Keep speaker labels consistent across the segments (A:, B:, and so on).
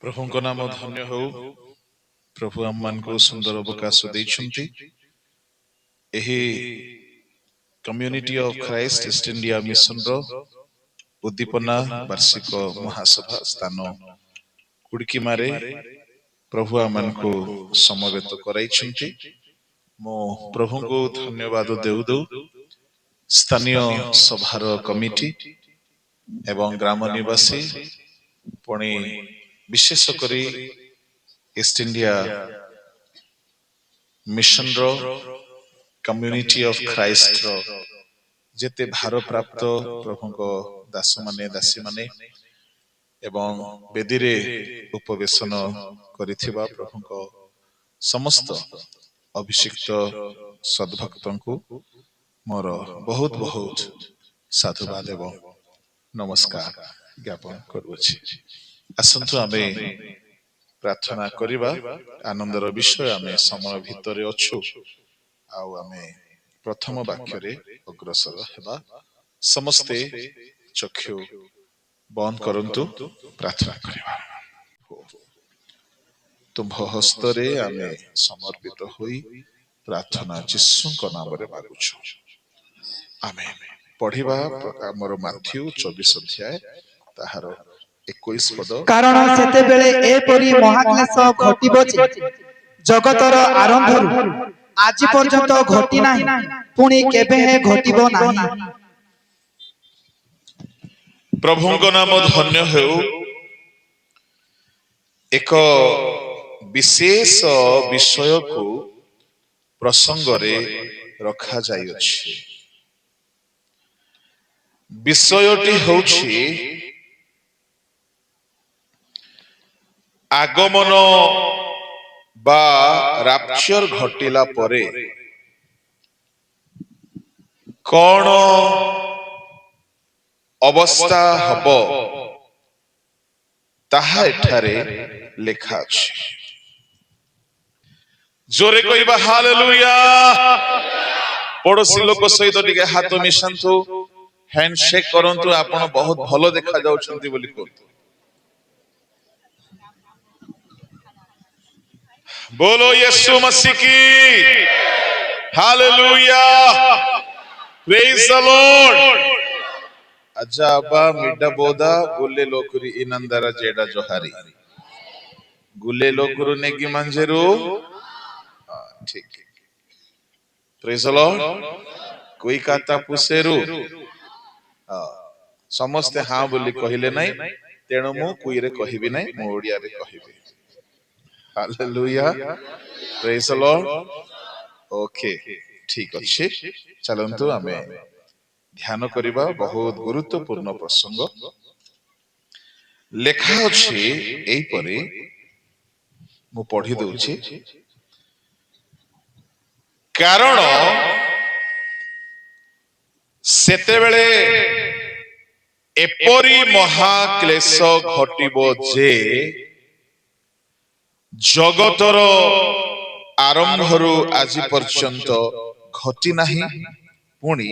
A: प्रभु नाम धन्य हो। प्रभु आम मान को सुंदर अवकाश देइछन्ति। एही community of Christ East India Mission रो उद्दीपना वार्षिक महासभा स्थान कुड़कीमारे प्रभु आम मान को समवेत कराइछन्ति। मो प्रभु को धन्यवाद देउ देउ स्थानीय सभार कमिटी एवं ग्राम निवासी पुणी विशेष करी ईस्ट इंडिया मिशन रो कम्युनिटी ऑफ क्राइस्ट रो जेते भार प्राप्त प्रभु को दास माने दासी माने एवं वेदी उपवेशन करिथिबा प्रभु को समस्त अभिषिक्त सद्भक्तों को मोर बहुत बहुत साधुवाद एवं नमस्कार ज्ञापन करूछि। आसंतु आमे प्रार्थना करिबा। आनंदर विषय आमे समय भितरे अछु आउ आमे प्रथम वाक्य रे अग्रसर हेबा। समस्ते चक्षु बंद करंतु प्रार्थना करिबा। तुम हस्तरे आमे समर्पित होई प्रार्थना यीशुଙ୍କ नामରେ मागुछु। आमेन। पढ़िबा हमर माथ्यू 24 अध्याय ताहार 21 पद।
B: कारण सेते बेले एपरि महाक्लेश घटिबो जे जगतर आरंभरु आज पर्यंत घटी नाही पुणी केबे हे घटिबो नाही।
A: प्रभुଙ୍କ नाम धन्य हेउ। एक विशेष विषय को प्रसंग रे रखा जाय अछि। विषयटी होछि आगमन बा राप्चर घटिला परे कौन अवस्था हब ताहा एठारे लेखा अछि। जोरे कहबा हालेलुया। पड़ोसी लोक सहित टिके हाथ मिशांतु, हैंडशेक करंतु। आपण बहुत भलो देखा जाउछंती बोली कहतु। बोलो यीशु मसीह की हालेलुया। Praise the Lord. अजाबा मिड्डा बोदा गुल्ले लोकुरी इनंदरा जेडा जोहारी गुल्ले लोकुरु नेगी मंजेरू। ठीक। Praise the Lord. कोई काता पुसेरू समस्ते हाँ बोली कहिले नाही तेणु मु कोई रे कहिबी नाही मु ओडिया रे कहिबी। Hallelujah. Praise the Lord. Okay ठीक अछि। चलंतु आमे ध्यान करिबा। बहुत गुरुत्वपूर्ण प्रसंग लेखा अछि। एई परे मु पढ़ी दउछि। कारण सेतेबेले एपरी महाक्लेश घटिबो जे जगतर आरंभरु आज पर्यंत घटी नाही पुणी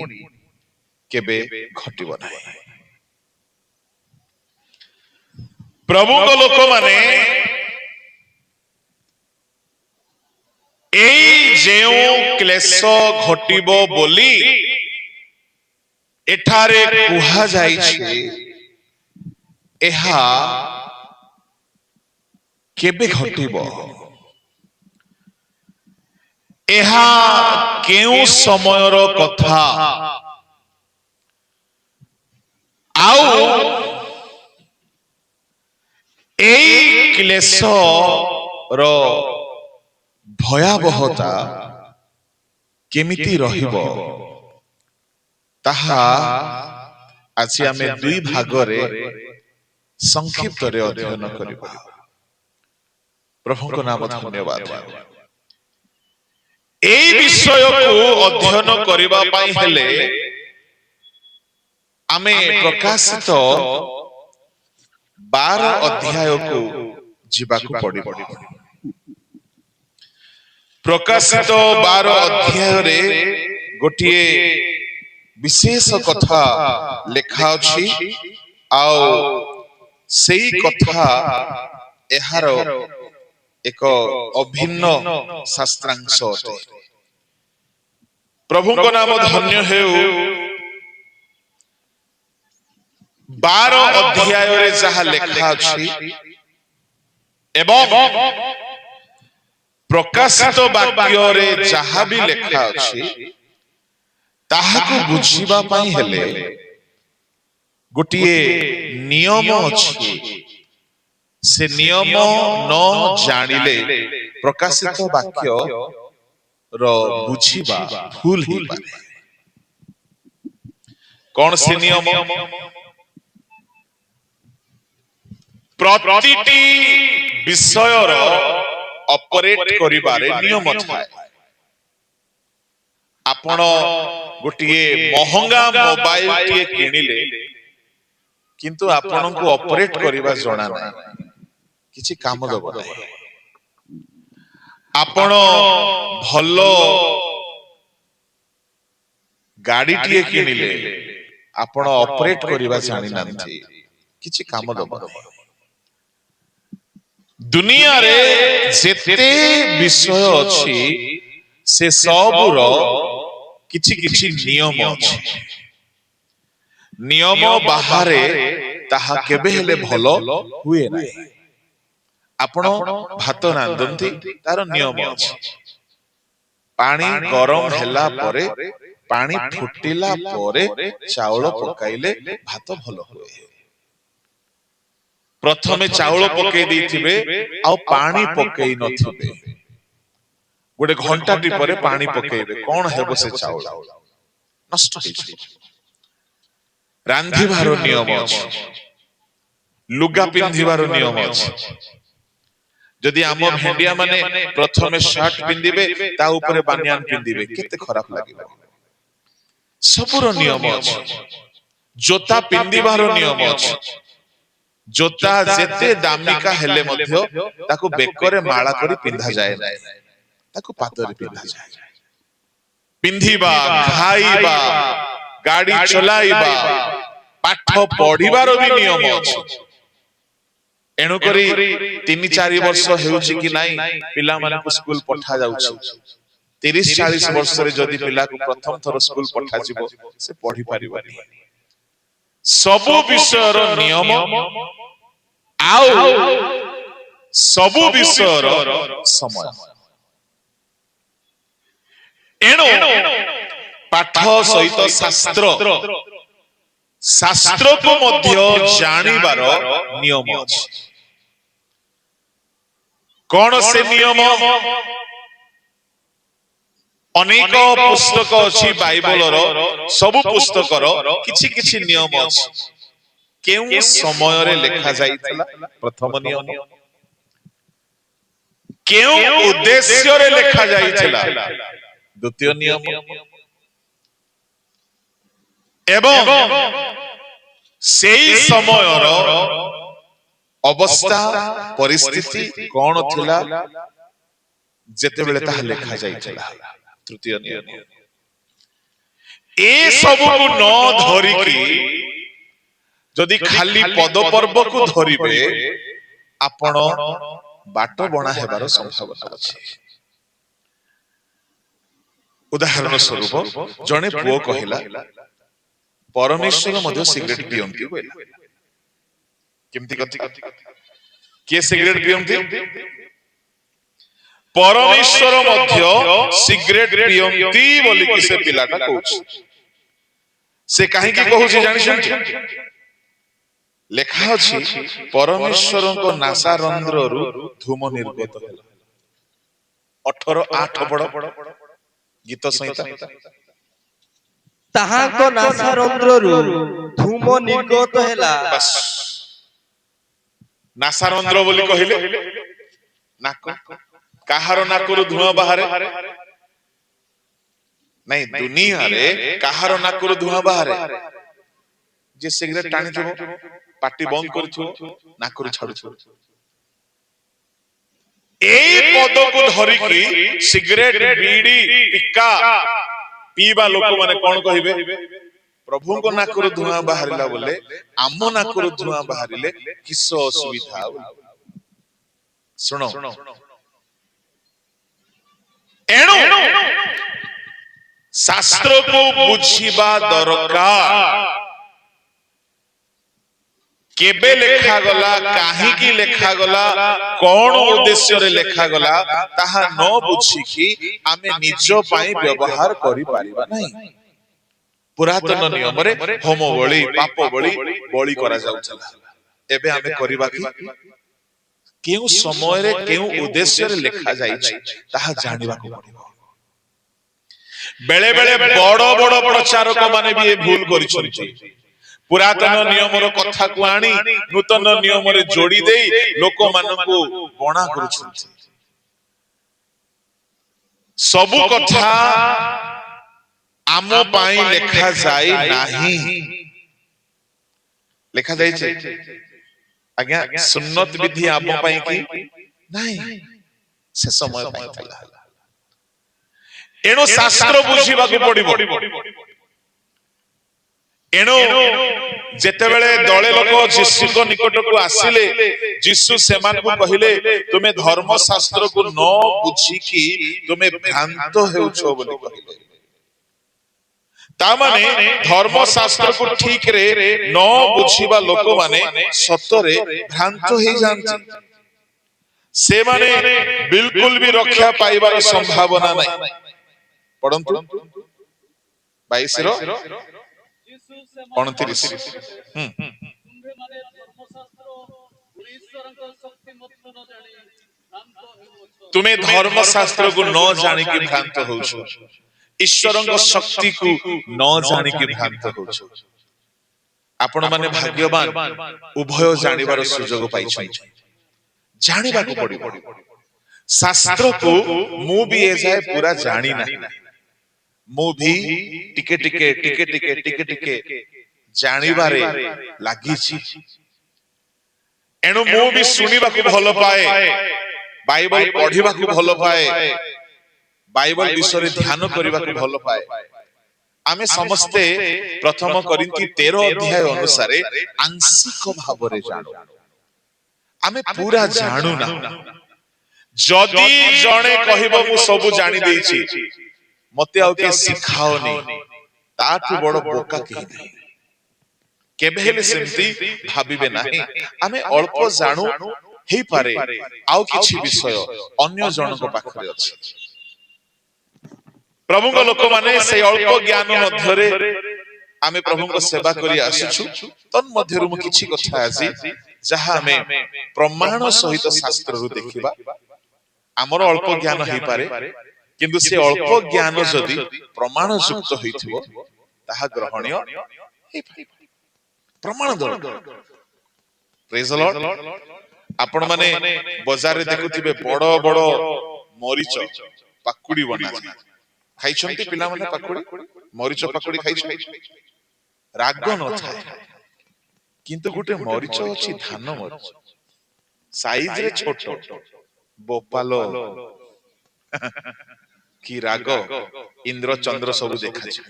A: केबे घटिबो नाही। प्रभु को लोक माने एई जेउ क्लेश घटिबो बोली एठारे कुहा जाइछे एहा केबे घटिबो, एहा केउ समयर कथा आउ एई क्लेश रो भयावहता केमिति रहिबो ताहा आज आमे दुई भागरे संक्षिप्त रे अध्ययन करिबा। प्रभु को नाम धन्यवाद। एई विषय को अध्ययन करिबा पाई हेले आमे प्रकाशित 12 अध्याय को जिबाकु पड़िबो। प्रकाशित 12 अध्याय रे गोटिए विशेष कथा लेखा अछि। आउ सेई कथा ଏହାର ଏକ ଅଭିନ୍ନ ଶାସ୍ତ୍ରାଂଶ ଅଟେ। ପ୍ରଭୁଙ୍କ ନାମ ଧନ୍ୟ ହେଉ। 12 ଅଧ୍ୟାୟରେ ଯାହା ଲେଖା ଅଛି ଏବଂ ପ୍ରକାଶିତ ବାକ୍ୟରେ ଯାହା ବି ଲେଖା ଅଛି ତାହାକୁ ବୁଝିବା ପାଇଁ ହେଲେ ଗୋଟିଏ ନିୟମ ଅଛି। ସେ ନିୟମ ନ ଜାଣିଲେ ପ୍ରକାଶିତ ବାକ୍ୟ ର ବୁଝିବା ଭୁଲ ହେଇପାରେ। କଣ ସେ ନିୟମ? ପ୍ରତିଟି ବିଷୟର ଅପରେଟ କରିବାରେ ନିୟମ ଥାଏ। ଆପଣ ଗୋଟିଏ ମହଙ୍ଗା ମୋବାଇଲ ଟିଏ କିଣିଲେ କିନ୍ତୁ ଆପଣଙ୍କୁ ଅପରେଟ କରିବା ଜଣା ନାହିଁ, କିଛି କାମ ଦବ ନାହିଁ। ଆପଣ ଭଲ ଗାଡିଟିଏ କିଣିଲେ ଆପଣ ଅପରେଟ କରିବା ଜାଣିନାହାନ୍ତି, କିଛି କାମ ଦବ ନାହିଁ। ଦୁନିଆରେ ଯେତେ ବିଷୟ ଅଛି ସେ ସବୁର କିଛି କିଛି ନିୟମ ଅଛି। ନିୟମ ବାହାରେ ତାହା କେବେ ହେଲେ ଭଲ ହୁଏ ନାହିଁ। ଆପଣ ଭାତ ରାନ୍ଧନ୍ତି, ତାର ନିୟମ ଅଛି। ପାଣି ଗରମ ହେଲା ପରେ, ପାଣି ଫୁଟିଲା ପରେ ଚାଉଳ ପକାଇଲେ ଭାତ ଭଲ ହୁଏ। ପ୍ରଥମେ ଚାଉଳ ପକେଇ ଦେଇଥିବେ ଆଉ ପାଣି ପକେଇ ନଥିବେ, ଗୋଟେ ଘଣ୍ଟାଟି ପରେ ପାଣି ପକେଇବେ, କଣ ହେବ ସେ ଚାଉଳ? ନଷ୍ଟ ହେଇଯିବ। ରାନ୍ଧିବାର ନିୟମ ଅଛି, ଲୁଗା ପିନ୍ଧିବାର ନିୟମ ଅଛି। ଯଦି ଆମ ଭେଣ୍ଡିଆ ମାନେ ପ୍ରଥମେ ସାର୍ଟ ପିନ୍ଧିବେ, ତା ଉପରେ ବାନିଆନ ପିନ୍ଧିବେ, କେତେ ଖରାପ ଲାଗିବ। ସବୁର ନିୟମ ଅଛି। ଜୋତା ପିନ୍ଧିବାର ନିୟମ ଅଛି। ଜୋତା ଯେତେ ଦାମିକା ହେଲେ ମଧ୍ୟ ତାକୁ ବେକରେ ମାଳା କରି ପିନ୍ଧା ଯାଏ ନାହିଁ, ତାକୁ ପାଦରେ ପିନ୍ଧା ଯାଏ। ପିନ୍ଧିବା, ଖାଇବା, ଗାଡି ଚଲାଇବା, ପାଠ ପଢିବାର ବି ନିୟମ ଅଛି। ଏଣୁକରି 3-4 ବର୍ଷ ହେଉଛି କି ନାଇଁ ପିଲାମାନଙ୍କୁ ସ୍କୁଲ ପଠା ଯାଉଛି। 30-40 ବର୍ଷରେ ଯଦି ପିଲାକୁ ପ୍ରଥମ ଥର ସ୍କୁଲ ପଠାଯିବ, ସେ ପଢି ପାରିବନି। ସବୁ ବିଷୟର ନିୟମ ଆଉ ସବୁ ବିଷୟର ସମୟ। ଏଣୁ ପାଠ ସହିତ ଶାସ୍ତ୍ରକୁ ମଧ୍ୟ ଜାଣିବାର ନିୟମ ଅଛି। କଣ ସେ ନିୟମ? ଅନେକ ପୁସ୍ତକ ଅଛି ବାଇବଲର, ସବୁ ପୁସ୍ତକର କିଛି କିଛି ନିୟମ ଅଛି। କେଉଁ ସମୟରେ ଲେଖା ଯାଇଥିଲା? ପ୍ରଥମ ନିୟମ। କେଉଁ ଉଦ୍ଦେଶ୍ୟରେ ଲେଖା ଯାଇଥିଲା? ଦ୍ୱିତୀୟ ନିୟମ। ଏବଂ ସେଇ ସମୟର ଅବସ୍ଥା ପରିସ୍ଥିତି କଣ ଥିଲା ଯେତେବେଳେ ତାହା ଲେଖା ଯାଇଥିଲା? ତୃତୀୟ ନିୟମ। ଏ ସବୁକୁ ନ ଧରିକି ଯଦି ଖାଲି ପଦ ପର୍ବକୁ ଧରିବେ, ଆପଣ ବାଟ ବଣା ହେବାର ସମ୍ଭାବନା ଅଛି। ଉଦାହରଣ ସ୍ୱରୂପ, ଜଣେ ପୁଅ କହିଲା ପରମେଶ୍ୱର ମଧ୍ୟ ସିଗାରେଟ ପିଅନ୍ତି କହିଲା। କେମିତି କଥା? କିଏ ସିଗାରେଟ ପିଅନ୍ତି? ପରମେଶ୍ୱର ମଧ୍ୟ ସିଗାରେଟ ପିଅନ୍ତି ବୋଲିକି ସେ ପିଲାଟା କହୁଛି। ସେ କାହିଁକି କହୁଛି ଜାଣିଛନ୍ତି? ଲେଖା ଅଛି ପରମେଶ୍ୱରଙ୍କ ନାସାରନ୍ଧ୍ରରୁ ଧୂମ ନିର୍ଗତ ହେଲା। 18:8 ପଢ, ଗୀତ ସଂହିତା।
C: ତାହାଙ୍କ ନାସାରନ୍ଧ୍ରରୁ ଧୂମ ନିର୍ଗତ ହେଲା।
A: ନାସାରନ୍ଧ୍ର ବୋଲି କହିଲେ ନାକ। କାହାର ନାକରୁ ଧୂଆଁ ବାହାରେ? ନାଇଁ, ଦୁନିଆରେ କାହାର ନାକରୁ ଧୂଆଁ ବାହାରେ? ଯେ ସିଗାରେଟ ଟାଣିଥିବ, ପାଟି ବନ୍ଦ କରିଥିବ, ନାକରୁ ଛାଡୁଥିବ। ଏଇ ପଦକୁ ଧରିକି ସିଗାରେଟ, ବିଡି, ଟିକା ପିଇବା ଲୋକମାନେ କଣ କହିବେ? ପ୍ରଭୁଙ୍କ ନାକରୁ ଧୂଆଁ ବାହାରିଲା ବୋଲେ ଆମ ନାକରୁ ଧୂଆଁ ବାହାରିଲେ କିସ ଅସୁବିଧା? ଶୁଣ, ଏଣୁ ଶାସ୍ତ୍ରକୁ ବୁଝିବା ଦରକାର। କେବେ ଲେଖାଗଲା, କାହିଁକି ଲେଖାଗଲା, କଣ ଉଦ୍ଦେଶ୍ୟରେ ଲେଖାଗଲା, ତାହା ନ ବୁଝିକି ଆମେ ନିଜ ପାଇଁ ବ୍ୟବହାର କରିପାରିବା ନାହିଁ। ପୁରାତନ ନିୟମରେ ହୋମ ବଳି, ପାପ ବଳି ବଳି କରାଯାଉଥିଲା। ଏବେ ଆମେ କରିବା କି? କେଉଁ ସମୟରେ କେଉଁ ଉଦ୍ଦେଶ୍ୟରେ ଲେଖା ଯାଇଛି ତାହା ଜାଣିବାକୁ ପଡିବ। ବେଳେ ବେଳେ ବଡ ବଡ ପ୍ରଚାରକ ମାନେ ବି ଏ ଭୁଲ କରିଛନ୍ତି। ପୁରାତନ ନିୟମର କଥାକୁ ଆଣି ନୂତନ ନିୟମରେ ଯୋଡି ଦେଇ ଲୋକମାନଙ୍କୁ ବଣା କରୁଛନ୍ତି। ସବୁ କଥା ଆମ ପାଇଁ ଲେଖାଯାଇ ନାହିଁ। ଲେଖାଯାଇଛି ଆଜ୍ଞା, ସୁନ୍ନତ ବିଧି ଆମ ପାଇଁ କି ନାହିଁ, ସେ ସମୟ ପାଇଁ ଥିଲା। ଏଣୁ ଶାସ୍ତ୍ର ବୁଝିବାକୁ ପଡିବ। ଏଣୁ ଯେତେବେଳେ ଦଳେ ଲୋକ ଯୀଶୁଙ୍କ ନିକଟକୁ ଆସିଲେ, ଯୀଶୁ ସେମାନଙ୍କୁ କହିଲେ, ତୁମେ ଧର୍ମଶାସ୍ତ୍ରକୁ ନ ବୁଝିକି ତୁମେ ଭ୍ରାନ୍ତ ହେଉଛ ବୋଲି କହିଲେ। ତାମାନେ ଧର୍ମଶାସ୍ତ୍ରକୁ ଠିକରେ ନ ବୁଝିବା ଲୋକମାନେ ସତରେ ଭ୍ରାନ୍ତ ହେଇଯାନ୍ତି। ସେମାନେ ବିଲକୁଲ ବି ରକ୍ଷା ପାଇବାର ସମ୍ଭାବନା ନାହିଁ। ପଢନ୍ତୁ 22:29। ତୁମେ ଧର୍ମଶାସ୍ତ୍ରକୁ ନ ଜାଣିକି ଭ୍ରାନ୍ତ ହେଉଛ, ଈଶ୍ୱରଙ୍କ ଶକ୍ତିକୁ ନ ଜାଣିକି ଭ୍ରାନ୍ତ ହେଉଛ। ଆପଣ ମାନେ ଭାଗ୍ୟବାନ, ଉଭୟ ଜାଣିବାର ସୁଯୋଗ ପାଇଛନ୍ତି। ଜାଣିବାକୁ ପଡିବ। ଶାସ୍ତ୍ରକୁ ମୁଁ ବି ଏଯାଏ ପୁରା ଜାଣି ନାହିଁ। ମୁଁ ବି ଟିକେ ଟିକେ ଜାଣିବାରେ ଲାଗିଛି। ଏଣୁ ମୁଁ ବି ଶୁଣିବାକୁ ଭଲ ପାଏ, ବାଇବଲ ପଢିବାକୁ ଭଲ ପାଏ, ବାଇବଲ ବିଷୟରେ ଧ୍ୟାନ କରିବାକୁ ଭଲ ପାଏ। ଆମେ ସମସ୍ତେ ପ୍ରଥମ କରିନ୍ଥୀ 13 ଅଧ୍ୟାୟ ଅନୁସାରେ ଆଂଶିକ ଭାବରେ ଜାଣୁ। ଆମେ ପୁରା ଜାଣୁନା। ଯଦି ଜଣେ କହିବ ମୁଁ ସବୁ ଜାଣି ଦେଇଛି, ମତେ ଆଉ କିଏ ଶିଖାଅନି, ତାଠୁ ବଡ ବୋକା କେହି ନାହିଁ। କେବେ ହେଲେ ସେମିତି ଭାବିବେ ନାହିଁ। ଆମେ ଅଳ୍ପ ଜାଣୁ, ହେଇପାରେ ଆଉ କିଛି ବିଷୟ ଅନ୍ୟ ଜଣଙ୍କ ପାଖରେ ଅଛି। ପ୍ରଭୁଙ୍କ ଲୋକମାନେ ସେଇ ଅଳ୍ପ ଜ୍ଞାନ ମଧ୍ୟରେ ଆମେ ପ୍ରଭୁଙ୍କ ସେବା କରି ଆସୁଛୁ। ତନ୍ମଧ୍ୟରୁ ମୁଁ କିଛି କଥା ଆଜି ଯାହା ଆମେ ପ୍ରମାଣ ସହିତ ଶାସ୍ତ୍ରରୁ ଦେଖିବା। ଆମର ଅଳ୍ପ ଜ୍ଞାନ ହେଇପାରେ, କିନ୍ତୁ ସେ ଅଳ୍ପ ଜ୍ଞାନ ଯଦି ପ୍ରମାଣ ଯୁକ୍ତ ହେଇଥିବ ତାହା ଗ୍ରହଣୀୟ ହେଇପାରେ। ପ୍ରମାଣ ଦରକାର। ପ୍ରେଜ୍ ଦ ଲର୍ଡ। ଆପଣ ମାନେ ବଜାରରେ ଦେଖୁଥିବେ ବଡ ବଡ ମରିଚ ପାକୁଡି ବନାନ୍ତି। ଖାଇଛନ୍ତି ପିଲାମାନେ ପାକୁଡି? ମରିଚ ପାକୁଡି ଖାଇଛନ୍ତି? ରାଗ ନଥାଏ, କିନ୍ତୁ ଗୋଟେ ମରିଚ ଅଛି ଧାନ ମରିଚ, ସାଇଜରେ ଛୋଟ, ବୋପାଲ କି ରାଗ, ଇନ୍ଦ୍ର ଚନ୍ଦ୍ର ସବୁ ଦେଖାଯିବ।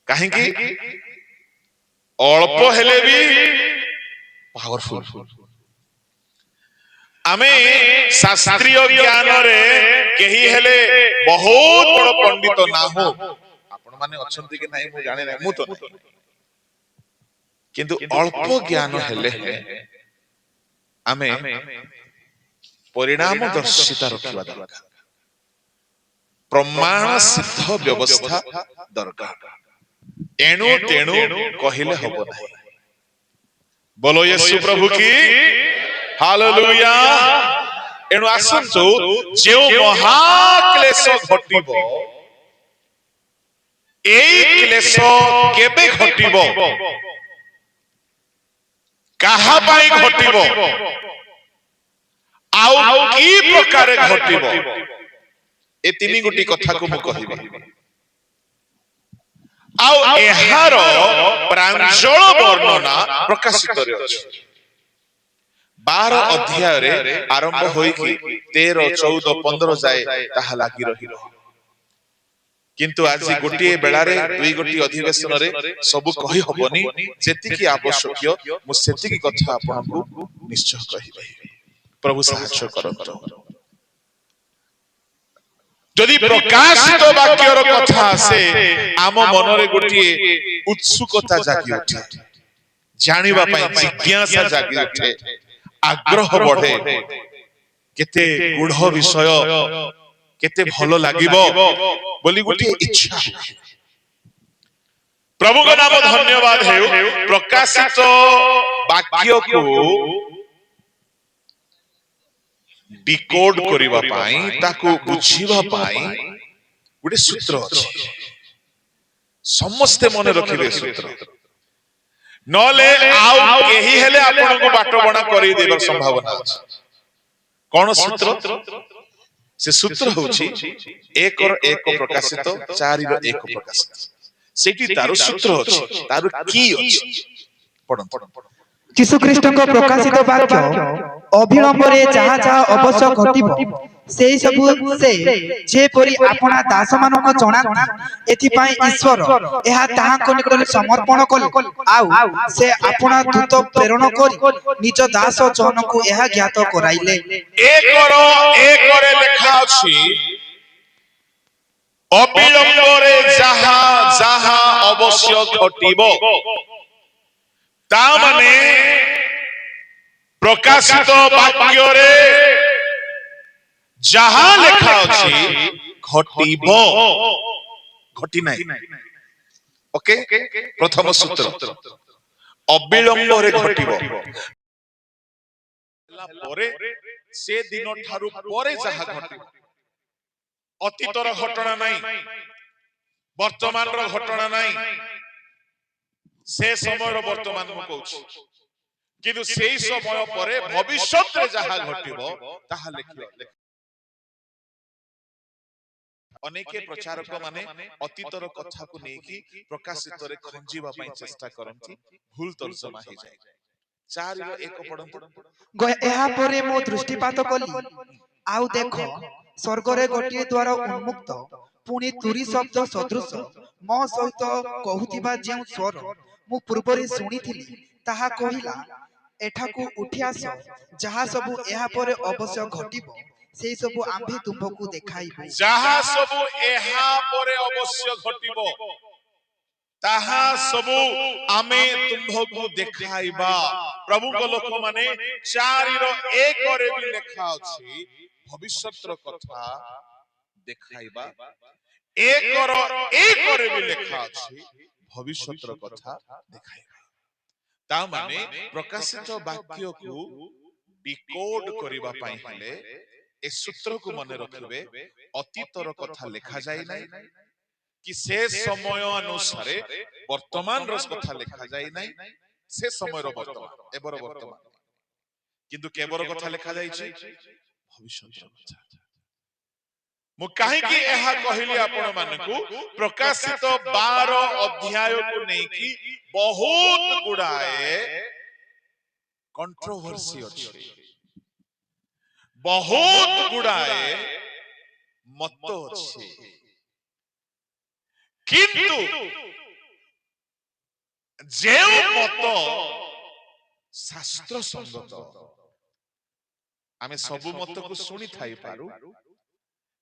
A: କାହିଁକି? ଅଳ୍ପ ହେଲେ ବି ପାୱାରଫୁଲ। ଆମେ ଶାସ୍ତ୍ରୀୟ ଜ୍ଞାନରେ କେହି ହେଲେ ବହୁତ ବଡ ପଣ୍ଡିତ ନାହୁଁ। ଆପଣ ମାନେ ଅଛନ୍ତି କି ନାହିଁ ମୁଁ ଜାଣେ ନାହିଁ, ମୁଁ ତ ନାହିଁ। କିନ୍ତୁ ଅଳ୍ପ ଜ୍ଞାନ ହେଲେ ଆମେ ପରିଣାମ ଦର୍ଶିତା ରଖିବା ଦରକାର। ପ୍ରମାଣ ସିଦ୍ଧ ବ୍ୟବସ୍ଥା ଦରକାର। ଏଣୁ ତେଣୁ କହିଲେ ହବ ନାହିଁ। ବୋଲୋ ୟେଶୁ ପ୍ରଭୁ କି ହାଲେଲୁୟା। ଏଣୁ ଆସନ୍ତୁ, ଯେଉଁ ମହାକ୍ଲେଶ ଘଟିବ, ଏଇ କ୍ଲେଶ କେବେ ଘଟିବ, କାହା ପାଇଁ ଘଟିବ, ଆଉ କି ପ୍ରକାରେ ଘଟିବ, ଏ ତିନି ଗୋଟି କଥାକୁ ମୁଁ କହିବି। ଆଉ ଏହାର ପ୍ରାଞ୍ଜଳ ବର୍ଣ୍ଣନା ପ୍ରକାଶିତରେ ଅଛି। 12 ଅଧ୍ୟାୟରେ ଆରମ୍ଭ ହୋଇକି 13, 14, 15 ଯାଏ ତାହା ଲାଗି ରହିବ। କିନ୍ତୁ ଆଜି ଗୋଟିଏ ବେଳାରେ, ଦୁଇ ଗୋଟି ଅଧିବେଶନରେ ସବୁ କହି ହବନି। ଯେତିକି ଆବଶ୍ୟକୀୟ ମୁଁ ସେତିକି କଥା ଆପଣଙ୍କୁ ନିଶ୍ଚୟ କହିବି। प्रभु साहाय्य करंतु जदि प्रकाशित वाक्यर कथा आसे आम मनरे गोटे उत्सुकता जागी उठे जानिबा पई जिज्ञासा जागी उठे आग्रह बढ़े केते गुढ़ विषय केते भलो लागिबो बोली गोटे इच्छा प्रभु का नाम धन्यवाद है प्रकाशित वाक्य को डिकोड करिबा पाई ताको बुझिबा पाई गोटे सूत्र अछि समस्त मन रखिबे सूत्र नले आउ केही हेले आपन को बाट बणा करि देबार संभावना अछि कोन सूत्र से सूत्र होछि 1 और 1 प्रकाशित 4 रो 1 प्रकाशित सेठी तारो सूत्र अछि तारो की अछि पढन
B: यीशु ख्रीष्टଙ୍କ प्रकाशित वाक्य अभिलंबरे जहा जहा अवश्य घटिबो सेही सब से जेपरि आपणा दास मानक जणांती एथि पई ईश्वर एहा ताहाको निकटरे समर्पण कले आउ से आपणा दूत प्रेरण करी निज दास जनकु एहा ज्ञात कराइले
A: 1 रे लेखा अछि अभिलंबरे जहा जहा अवश्य घटिबो ता माने प्रकाशित वाक्य रे जहा लेखा अछि घटिबो घटी नाही ओके प्रथम सूत्र अविलंब रे घटिबो परे से दिन ठारू परे जहा घटिबो अतीतर घटना नाही वर्तमान रो घटना नाही से समय रो वर्तमान मु कहूछि किंतु सेही समय परे भविष्यत रे जहा घटिबो ताहा लिखिबो अनेके प्रचारक माने अतीतर कथा को नेकी प्रकाशित रे खंजीबा पई चेष्टा करंती भूल तर्जमा हे जाय 4 रो 1 पढंतु
B: एहा परे मो दृष्टिपात कली आउ देखो स्वर्ग रे गोटे द्वार उन्मुक्त पुनी तुरी शब्द सदृश मो सहित कहूतिबा जेउ स्वर मु पूर्वरे सुनिथिली ताहा कहिला एठाकू उठी आस जहा सबु एहा परे अवश्य घटिबो सेही सबु आम्भे तुमको देखाइबो
A: जहा सबु एहा परे अवश्य घटिबो ताहा सबु आमे तुमको देखाइबा प्रभु को लोक माने 4 रो 1 रे भी लेखा अछि भविष्यत रो कथा देखाइबा 1 रो 1 रे भी लेखा अछि भविष्यत रो कथा देखाइबा ता माने प्रकाशित वाक्य को डिकोड करिबा पई हेले ए सूत्र को मने रखिबे अतीतर कथा लेखा जाय नै कि से समय अनुसार वर्तमान रो कथा लेखा जाय नै से समय रो वर्तमान एबर वर्तमान किंतु केबर कथा लेखा जाय छी भविष्यत रो कथा मु काहे कि एहा कहिली आपण मानकू प्रकाशित 12 अध्याय को नै कि बहुत गुडाए कंट्रोवर्सी अछि बहुत गुडाए मत अछि किंतु जेउ मत शास्त्र संगत आमे सबु मत को सुनी थाई पारू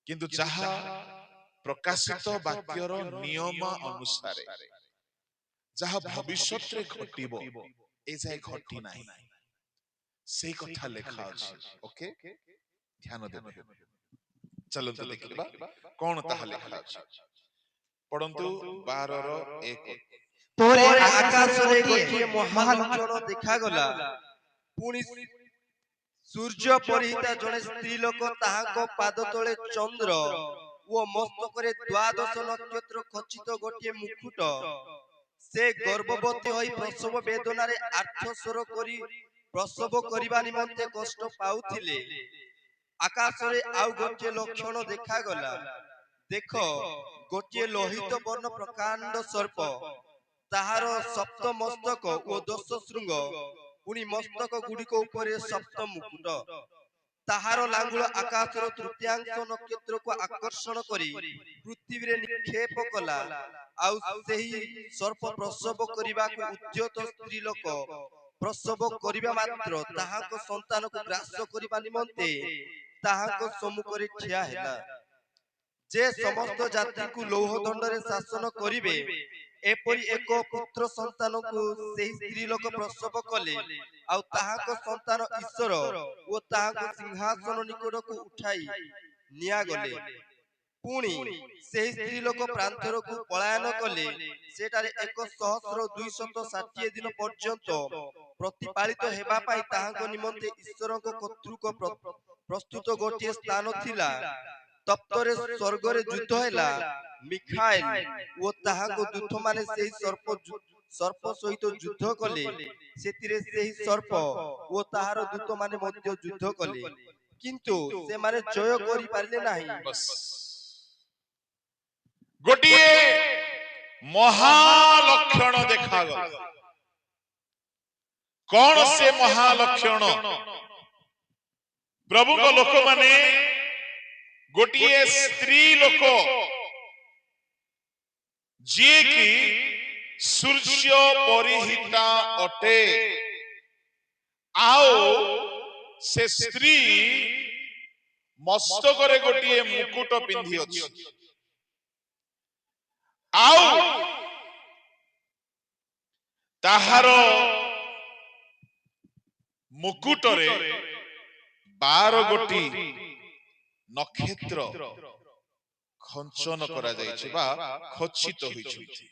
A: किंतु जहा प्रकाशित वाक्यर नियम अनुसार जहा भविष्यत रे घटिबो ए जाय घटी नाही से कथा लेखा अछि ओके ध्यान देबे चलंतु देखिबा कोन ताहा लेखा अछि पढंतु 12 रो 1
B: तोरे
C: आकाश रे
B: गोटे
C: गोटे महालक्षण देखा गला पुनी सूर्य परिहिता जने स्त्री लोक ताहाको पाद तळे चंद्र ओ मस्तकरे द्वादश नक्षत्र खचित गोटे मुकुट से गर्भवती होई प्रसव वेदना रे आर्थ करी प्रसव करिबा निमंते कष्ट पाउथिले आकाश रे आउ गोटे लक्षण देखा गला देखो गोटे लोहित वर्ण प्रकांड सर्प ताहार सप्त मस्तक ओ 10 शृंग पुनी मस्तक गुडिक उपरे सप्त मुकुट ताहार लांगुल आकाशर तृतीयांश नक्षत्र को आकर्षण करी पृथ्वी रे निक्षेप कला आउ सेही सर्प प्रसव करिबा को उद्यत स्त्री लोक ପ୍ରସବ କରିବା ମାତ୍ର ତାହାଙ୍କ ସନ୍ତାନକୁ ଗ୍ରାସ କରିବା ନିମନ୍ତେ ତାହାଙ୍କ ସମ୍ମୁଖରେ ଠିଆ ହେଲା। ଯେ ସମସ୍ତ ଜାତିକୁ ଲୌହ ଦଣ୍ଡରେ ଶାସନ କରିବେ, ଏପରି ଏକ ପୁତ୍ର ସନ୍ତାନକୁ ସେହି ସ୍ତ୍ରୀ ଲୋକ ପ୍ରସବ କଲେ। ଆଉ ତାହାଙ୍କ ସନ୍ତାନ ଈଶ୍ୱର ଓ ତାହାଙ୍କ ସିଂହାସନ ନିକଟକୁ ଉଠାଇ ନିଆଗଲେ। ପୁଣି ସେହି ସ୍ତ୍ରୀ ଲୋକ ପ୍ରାନ୍ତରକୁ ପଳାୟନ କଲେ। ସେଠାରେ 1260 ଦିନ ପର୍ଯ୍ୟନ୍ତ ପ୍ରତିପାଳିତ ହେବା ପାଇଁ ତାହାଙ୍କ ନିମନ୍ତେ ଈଶ୍ୱରଙ୍କ କର୍ତ୍ତୃକ ପ୍ରସ୍ତୁତ ଗୋଟିଏ ସ୍ଥାନ ଥିଲା। ତପ୍ତରେ ସ୍ୱର୍ଗରେ ଯୁଦ୍ଧ ହେଲା। ମିଖାଏଲ ଓ ତାହାଙ୍କ ଦୂତମାନେ ସେହି ସର୍ପ ସହିତ ଯୁଦ୍ଧ କଲେ। ସେଥିରେ ସେହି ସର୍ପ ଓ ତାହାର ଦୂତମାନେ ମଧ୍ୟ ଯୁଦ୍ଧ କଲେ, କିନ୍ତୁ ସେମାନେ ଜୟ କରିପାରିଲେ ନାହିଁ।
A: ଗୋଟିଏ ମହାଲକ୍ଷଣ ଦେଖାଗଲା। କଣ ସେ ମହାଲକ୍ଷଣ? ପ୍ରଭୁଙ୍କ ଲୋକମାନେ ଗୋଟିଏ ସ୍ତ୍ରୀ ଲୋକ ଯିଏକି ସୂର୍ଯ୍ୟ ପରିହିତା ଅଟେ, ଆଉ ସେ ସ୍ତ୍ରୀ ମସ୍ତକରେ ଗୋଟିଏ ମୁକୁଟ ପିନ୍ଧି ଅଛି, ଆଉ ତାହାର ମୁକୁଟରେ 12 ନକ୍ଷତ୍ର ଖଞ୍ଚନ କରାଯାଇଛି ବା ଖଚିତ ହୋଇଛନ୍ତି।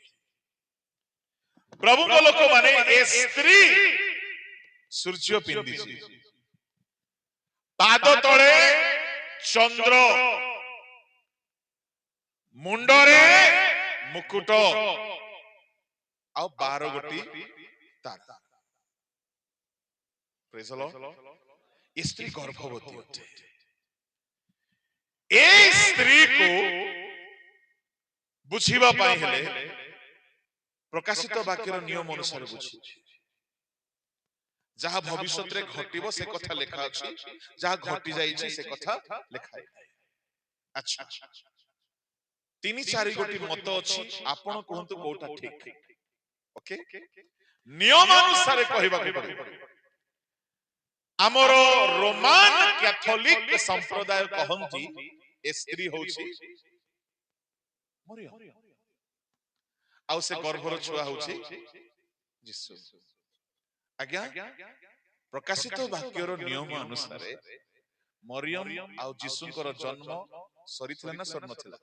A: ପ୍ରଭୁଙ୍କ ଲୋକମାନେ ଏ ସ୍ତ୍ରୀ ସୂର୍ଯ୍ୟ ପିନ୍ଧିଛି, ପାଦ ତଳେ ଚନ୍ଦ୍ର, ମୁଣ୍ଡରେ ମୁକୁଟ, ଆଉ 12 ତାରା। ପ୍ରେଜ୍ ଦ ଲର୍ଡ। ଏ ସ୍ତ୍ରୀ ଗର୍ଭବତୀ ଅଟେ। ଏ ସ୍ତ୍ରୀକୁ ବୁଝିବା ପାଇଁ ହେଲେ ପ୍ରକାଶିତ ବାକ୍ୟର ନିୟମ ଅନୁସାରେ ବୁଝିବେ। ଯାହା ଭବିଷ୍ୟତରେ ଘଟିବ ସେ କଥା ଲେଖା ଅଛି, ଯାହା ଘଟି ଯାଇଛି ସେ କଥା ଲେଖା ନାହିଁ। ଆଚ୍ଛା, 3-4 ମତ ଅଛି, ଆପଣ କୁହନ୍ତୁ କୋଉଟା ଠିକ। ଓକେ, ନିୟମ ଅନୁସାରେ କହିବାକୁ ପଡ଼ିବ। ଆମର ରୋମାନ କ୍ୟାଥୋଲିକ ସମ୍ପ୍ରଦାୟ କହନ୍ତି ଏ ସ୍ତ୍ରୀ ହଉଛି ମରିୟମ, ଆଉ ସେ ଗର୍ଭର ଛୁଆ ହଉଛି ଯୀଶୁ। ଆଜ୍ଞା, ପ୍ରକାଶିତ ବାକ୍ୟର ନିୟମ ଅନୁସାରେ ମରିୟମ ଆଉ ଯୀଶୁଙ୍କର ଜନ୍ମ ସରିଥିଲା ନା ସରିନଥିଲା?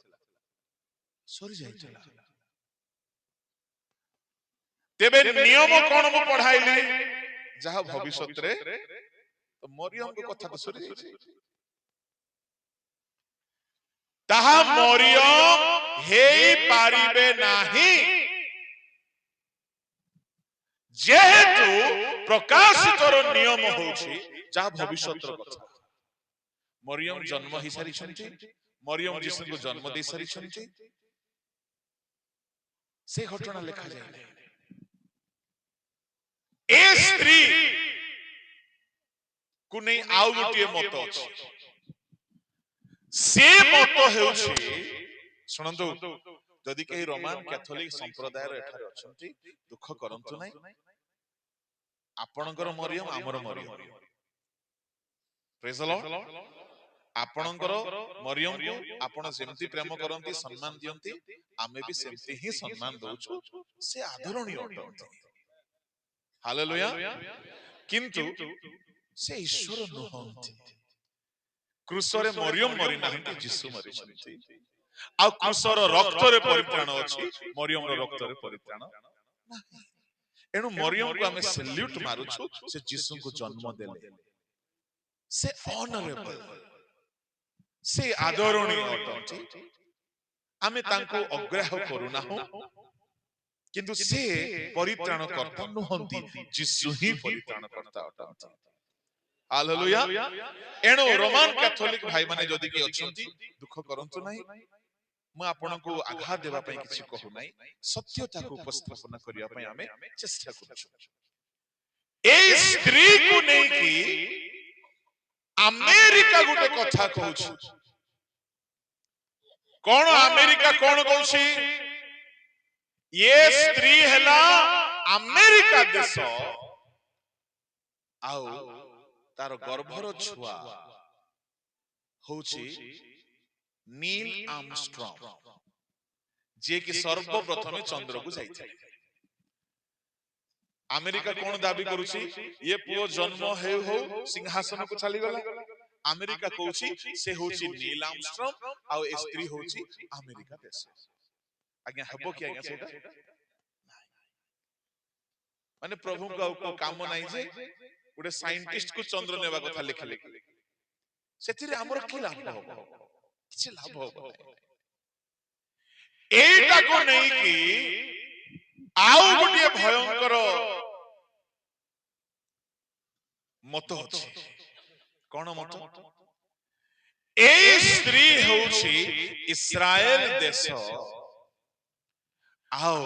A: ସରି ଯାଇଥିଲା। ତେବେ ନିୟମ କଣ ମୁଁ ପଢାଇଲି? ଯାହା ଭବିଷ୍ୟତରେ ମରିୟମଙ୍କ କଥା ତ ସରି ଯାଇଛି। ତାହା ମରିୟମ ହେଇପାରିବେ ନାହିଁ, ଯେହେତୁ ପ୍ରକାଶିତର ନିୟମ ହଉଛି ଯାହା ଭବିଷ୍ୟତର କଥା। ମରିୟମ ଜନ୍ମ ହେଇସାରିଛନ୍ତି, ମରିୟମ ଯୀଶୁଙ୍କୁ ଜନ୍ମ ଦେଇ ସାରିଛନ୍ତି, ସେ ଘଟଣା ଲେଖାଯାଏ। ଏ ସ୍ତ୍ରୀ କୁ ନେଇ ଆଉ ଗୋଟିଏ ମତ ଅଛି। ସେ ମତ ହେଉଛି, ଶୁଣନ୍ତୁ, ଯଦି କେହି ରୋମାନ କ୍ୟାଥୋଲିକ ସମ୍ପ୍ରଦାୟର ଏଠାରେ ଅଛନ୍ତି, ଦୁଃଖ କରନ୍ତୁ ନାହିଁ। ଆପଣଙ୍କର ମରିୟମ ଆମର ମରିୟମ। ପ୍ରେଜ୍ ଦ ଲର୍ଡ। ଆପଣଙ୍କର ମରିୟମକୁ ଆପଣ ଯେମିତି ପ୍ରେମ କରନ୍ତି, ସମ୍ମାନ ଦିଅନ୍ତି, ଆମେ ବି ସେମିତି ହିଁ ସମ୍ମାନ ଦଉଛୁ। ସେ ଆଦରଣୀୟ ଅଟନ୍ତି। ହାଲେଲୁୟା। କିନ୍ତୁ ସେ ଈଶ୍ୱର ନୁହନ୍ତି। କ୍ରୁଶରେ ମରିୟମ ମରି ନାହାନ୍ତି, ଯୀଶୁ ମରିଛନ୍ତି। ଆଉ କ୍ରୁଶର ରକ୍ତରେ ପରିତ୍ରାଣ ଅଛି, ମରିୟମର ରକ୍ତରେ ପରିତ୍ରାଣ ନାହିଁ। ଏଣୁ ମରିୟମକୁ ଆମେ ସେଲ୍ୟୁଟ ମାରୁଛୁ। ସେ ଯୀଶୁଙ୍କୁ ଜନ୍ମ ଦେଲେ, ସେ ଅନରେବଲ, ସେ ଆଦରଣୀୟ ଅଟନ୍ତି। ଆମେ ତାଙ୍କୁ ଅଗ୍ରାହ୍ୟ କରୁନାହୁଁ, କିନ୍ତୁ ସେ ପରିତ୍ରାଣ କର୍ତ୍ତା ନୁହନ୍ତି, ଯୀଶୁ ହିଁ ପରିତ୍ରାଣ କର୍ତ୍ତା ଅଟନ୍ତି। ହାଲେଲୁୟା। ଏଣୁ ରୋମାନ କ୍ୟାଥୋଲିକ ଭାଇମାନେ ଯଦି କିଏ ଅଛନ୍ତି, ଦୁଃଖ କରନ୍ତୁ ନାହିଁ। ମୁଁ ଆପଣଙ୍କୁ ଆଘାତ ଦେବା ପାଇଁ କିଛି କହୁନାହିଁ, ସତ୍ୟତାକୁ ଉପସ୍ଥାପନ କରିବା ପାଇଁ ଆମେ ଚେଷ୍ଟା କରୁଛୁ। ଏଇ ସ୍ତ୍ରୀକୁ ନେଇକି ଆମେରିକା ଗୋଟେ କଥା କହୁଛି। କଣ ଆମେରିକା କଣ କହୁଛି? ଏ ସ୍ତ୍ରୀ ହେଲା ଆମେରିକା ଦେଶ ଆଉ ତାର ଗର୍ଭର ଛୁଆ ହଉଛି नील आर्मस्ट्रॉन्ग, जे कि सर्वप्रथमे चंद्र को जाइଥିଲେ। अमेरिका कौन दाबी करुछि ये पुओ जन्म हेउ हो सिंहासन को चली गला। अमेरिका कहूछि से होछि नील आर्मस्ट्रॉन्ग आ ए स्त्री होछि अमेरिका देश। आज्ञा हबो कि आज्ञा सेटा माने प्रभु को काम नाही जे गुटे साइंटिस्ट को चंद्र नेबा कथा लिखले सेतिरे हमर की लाभ होबो किछ लाभ होबो एटा को नहीं कि आउ गुटे भयंकर मत अछि। कोन मत ए स्त्री होछि इस्राएल देश आओ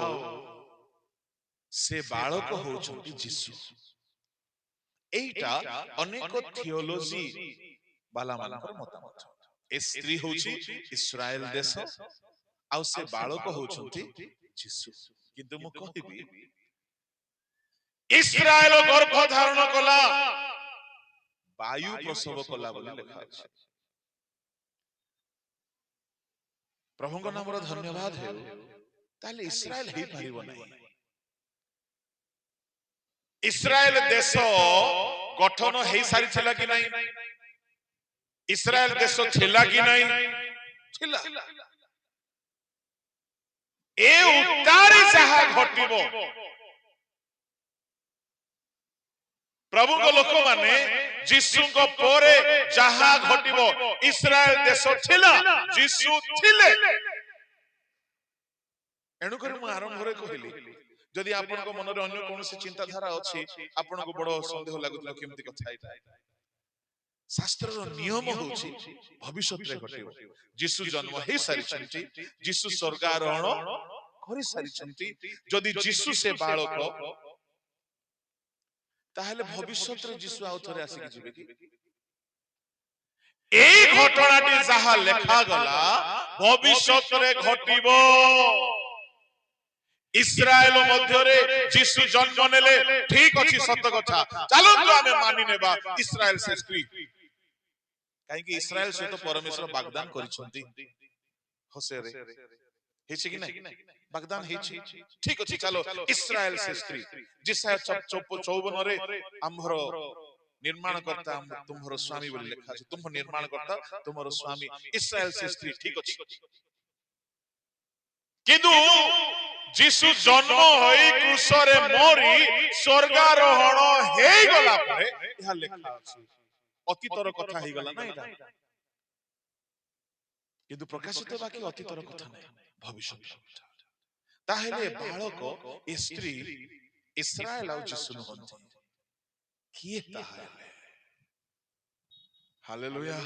A: से बालक होचंती जीसु। एटा अनेक थियोलॉजी बाला मानकर मतामत। ए स्त्री होछि इस्राएल देश आउ से बालक होचंती जीसु। किंतु मु कहिबी इस्राएल गर्भ धारण कला वायु प्रसव कला बोली लिखा अछि। प्रभु को नाम रो धन्यवाद हे। ताले इस्राएल हे परिबो नै। इस्राएल देश गठन हे सारी थिला कि नहीं? इस्राएल देश थिला कि नहीं? थिला। ए उतारे जहा घटिबो प्रभु को लोक माने जीसु को पोरे जहा घटिबो इस्राएल देश थिला जीसु थिले। एणु कर मु आरंभ रे कहली जदि आपन को मन रे अन्य कोनोसी चिंता धारा अछि आपन को बडो संदेह लागुतलो केमति कथा एटा शास्त्र रो नियम होछि भविष्यत रे घटिबो। जीसु जन्म हे सारी छंती जीसु स्वर्गारोहण करि सारी छंती। जदि जीसु से बालक ताहले भविष्यत रे जीसु आउ थरे आसी कि जिबे कि एई घटनाटी जहा लेखा गला भविष्यत रे घटिबो। इस्राएल मध्य रे जीसु जन्म नेले ठीक अछि सत्य कथा चलंतु आमे मानि नेबा इस्राएल से स्त्री काहे कि इस्राएल से तो परमेश्वर वाग्दान करिसंती होसे रे हेछि कि नै वाग्दान हेछि ठीक अछि। चलो इस्राएल से स्त्री जिसा 54 रे आम्भर निर्माण करता तुम्हर स्वामी बोली लिखा अछि। तुम निर्माण करता तुम्हर स्वामी इस्राएल से स्त्री ठीक अछि। किंतु जीसु जन्म होई क्रूसरे मोरी स्वर्गारोहण हे गला परे यह लिखा अछि। अतीतर कथा हे गला ना एटा किंतु प्रकाशित बाकी अतीतर कथा नै भविष्यत कथा। ताहेले बालक ए स्त्री इस्राएल आ जीसु नहंती किए ताहेले हालेलुया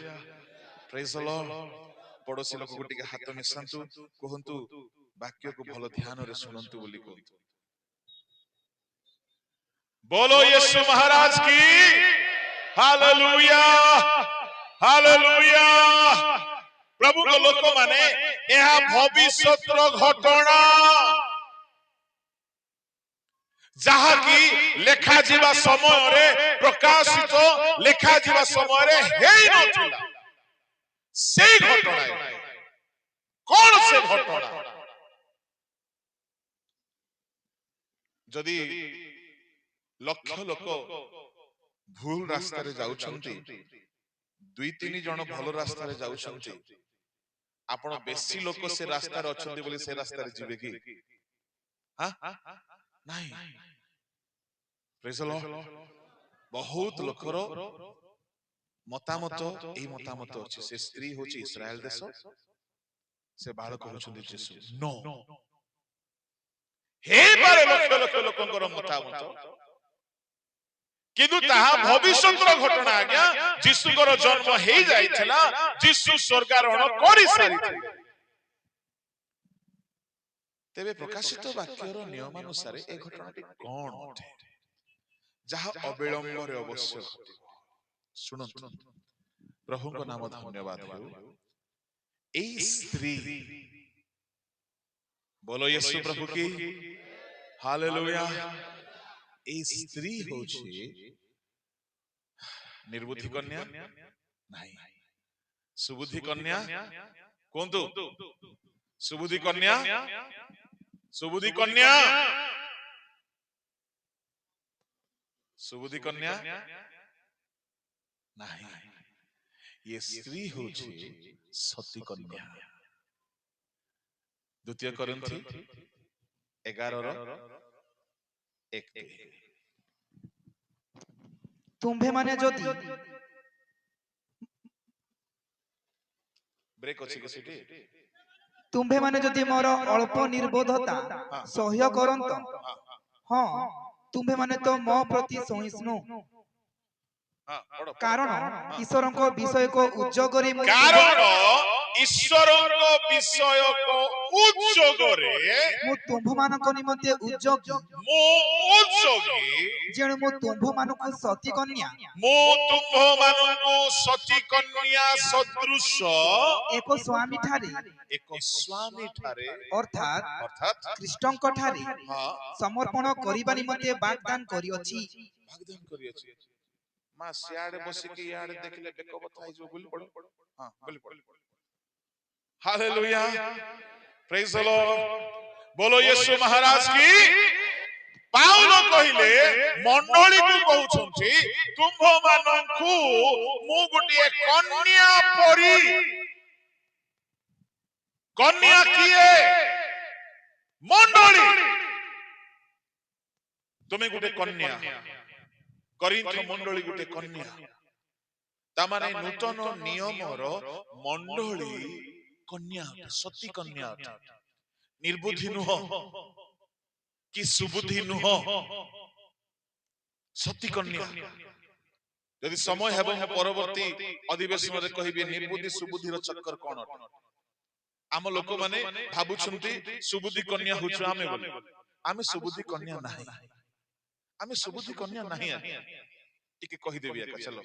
A: प्रेज द लॉर्ड। पड़ोसी लोक को टिके हाथ मिसांतु कहंतु वाक्य को भलो ध्यान रे सुनंतु बोली कहंतु बोलो यीशु महाराज की हालेलुया हालेलुया। प्रभु को लोक माने यह भविष्यत रो घटना जहा की लेखा जीवा समय रे प्रकाशित लेखा जीवा समय रे हेई नथिला से घटना कौन से घटना जदि लक्ष लोक भूल रास्ता रे जाउछंती 2-3 जन भलो रास्ता रे जाउछंती आपण बेसी लोक से रास्ता रे अछंती बोली से रास्ता रे जिवे की हां नहीं प्रेज द लॉर्ड। बहुत लोकर मतामत एई मतामत अछि से स्त्री होची इस्राएल देश से बालक होचंती जीसु नो हे पारे लक्ष लक्ष लोकंकर मतामत किंतु ताहा भविष्यत घटना आज्ञा जीसुकर जन्म हे जाइछला जीसु स्वर्गारोहण करि सारिथिले। तेबे प्रकाशित वाक्यर नियम अनुसार ए घटनाटी कोन अटे जहा अविलंब रे अवश्य सुनंतु प्रभु को नाम धन्यवाद हो। ए स्त्री बोलो यीशु प्रभु की हालेलुया। ए स्त्री होछि निर्बुद्धि कन्या नहीं, सुबुद्धि कन्या कुहतु, सुबुद्धि कन्या, सुबुद्धि कन्या, सुबुद्धि कन्या नहीं, ये स्त्री होची सती कन्या। द्वितीय कोरिन्थी 11:1।
B: तुम्भे माने जदि
A: ब्रेक अछि कि सिटी?
B: तुम्भे माने जदि मोर अल्प निर्बोधता सह्य करंत, हाँ तुम्भे माने तो मो प्रति सहिष्णु, कारण ईश्वर को विषय को उज्जगरे
A: कारण ईश्वर को विषय को उज्जगरे
B: मु तुम्भ मानक निमंते उज्जगी,
A: मो उज्जगी
B: जेणु मु तुम्भ मानक सती कन्या,
A: मो तुम्भ मानक सती कन्या सदृश
B: एक स्वामी ठारे अर्थात ख्रीष्टଙ୍କ ठारे समर्पण करिबा निमंते वाग्दान करिଅछि।
A: वाग्दान करिଅछि। मां सियाड़े बसी के याड़े देखले बेको बथाई जो बोल पड़ो। हां बोल पड़ो। हालेलुया, प्रेज द लॉर्ड, बोलो यीशु महाराज की। पाउलो कहिले मंडली को कहउछंती तुम्भ माननकु मु गुटिए कन्या परी। कन्या किए? मंडली। तुमे गुटे कन्या, करिन्थ मंडली गुटे कन्या, तामाने नूतन नियमर मंडली कन्या अटे, सती कन्या अटे, निर्बुद्धि नुह कि सुबुद्धि नुह, सती कन्या। यदि समय हेबो परवर्ती अधिवेशन रे कहिबे निर्बुद्धि सुबुद्धिर चक्कर कोन अटे। आम लोक माने भाबुछंती सुबुद्धि कन्या होछु आमे बोली, आमे सुबुद्धि कन्या नाही, आमे सुबुद्धि कन्या नाही। टिके कहि देबी एका, चलो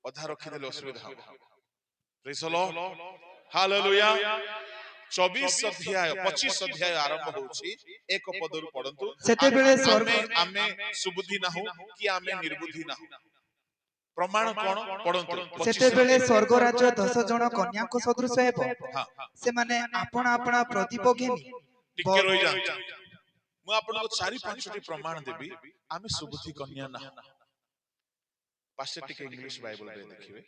A: अधा रखि देले असुविधा हो। Praise the Lord, hallelujah. 24 अध्याय 25 अध्याय आरंभ होछि, एक पदरु पढंतु। आमे सुबुद्धि नाहु कि आमे निर्बुद्धि नाहु, प्रमाण कोन पढंतु।
B: सेते बेले स्वर्ग राज्य 10 जन कन्या को सदृश हेबो, से माने आपण आपण प्रदीप घेनी।
A: टिके रहि जांतु, मु आपन को 4-5 टी प्रमाण देबी आमे सुबुद्धि कन्या नाहु। पासे टिके इंग्लिश बाइबल रे देखिबे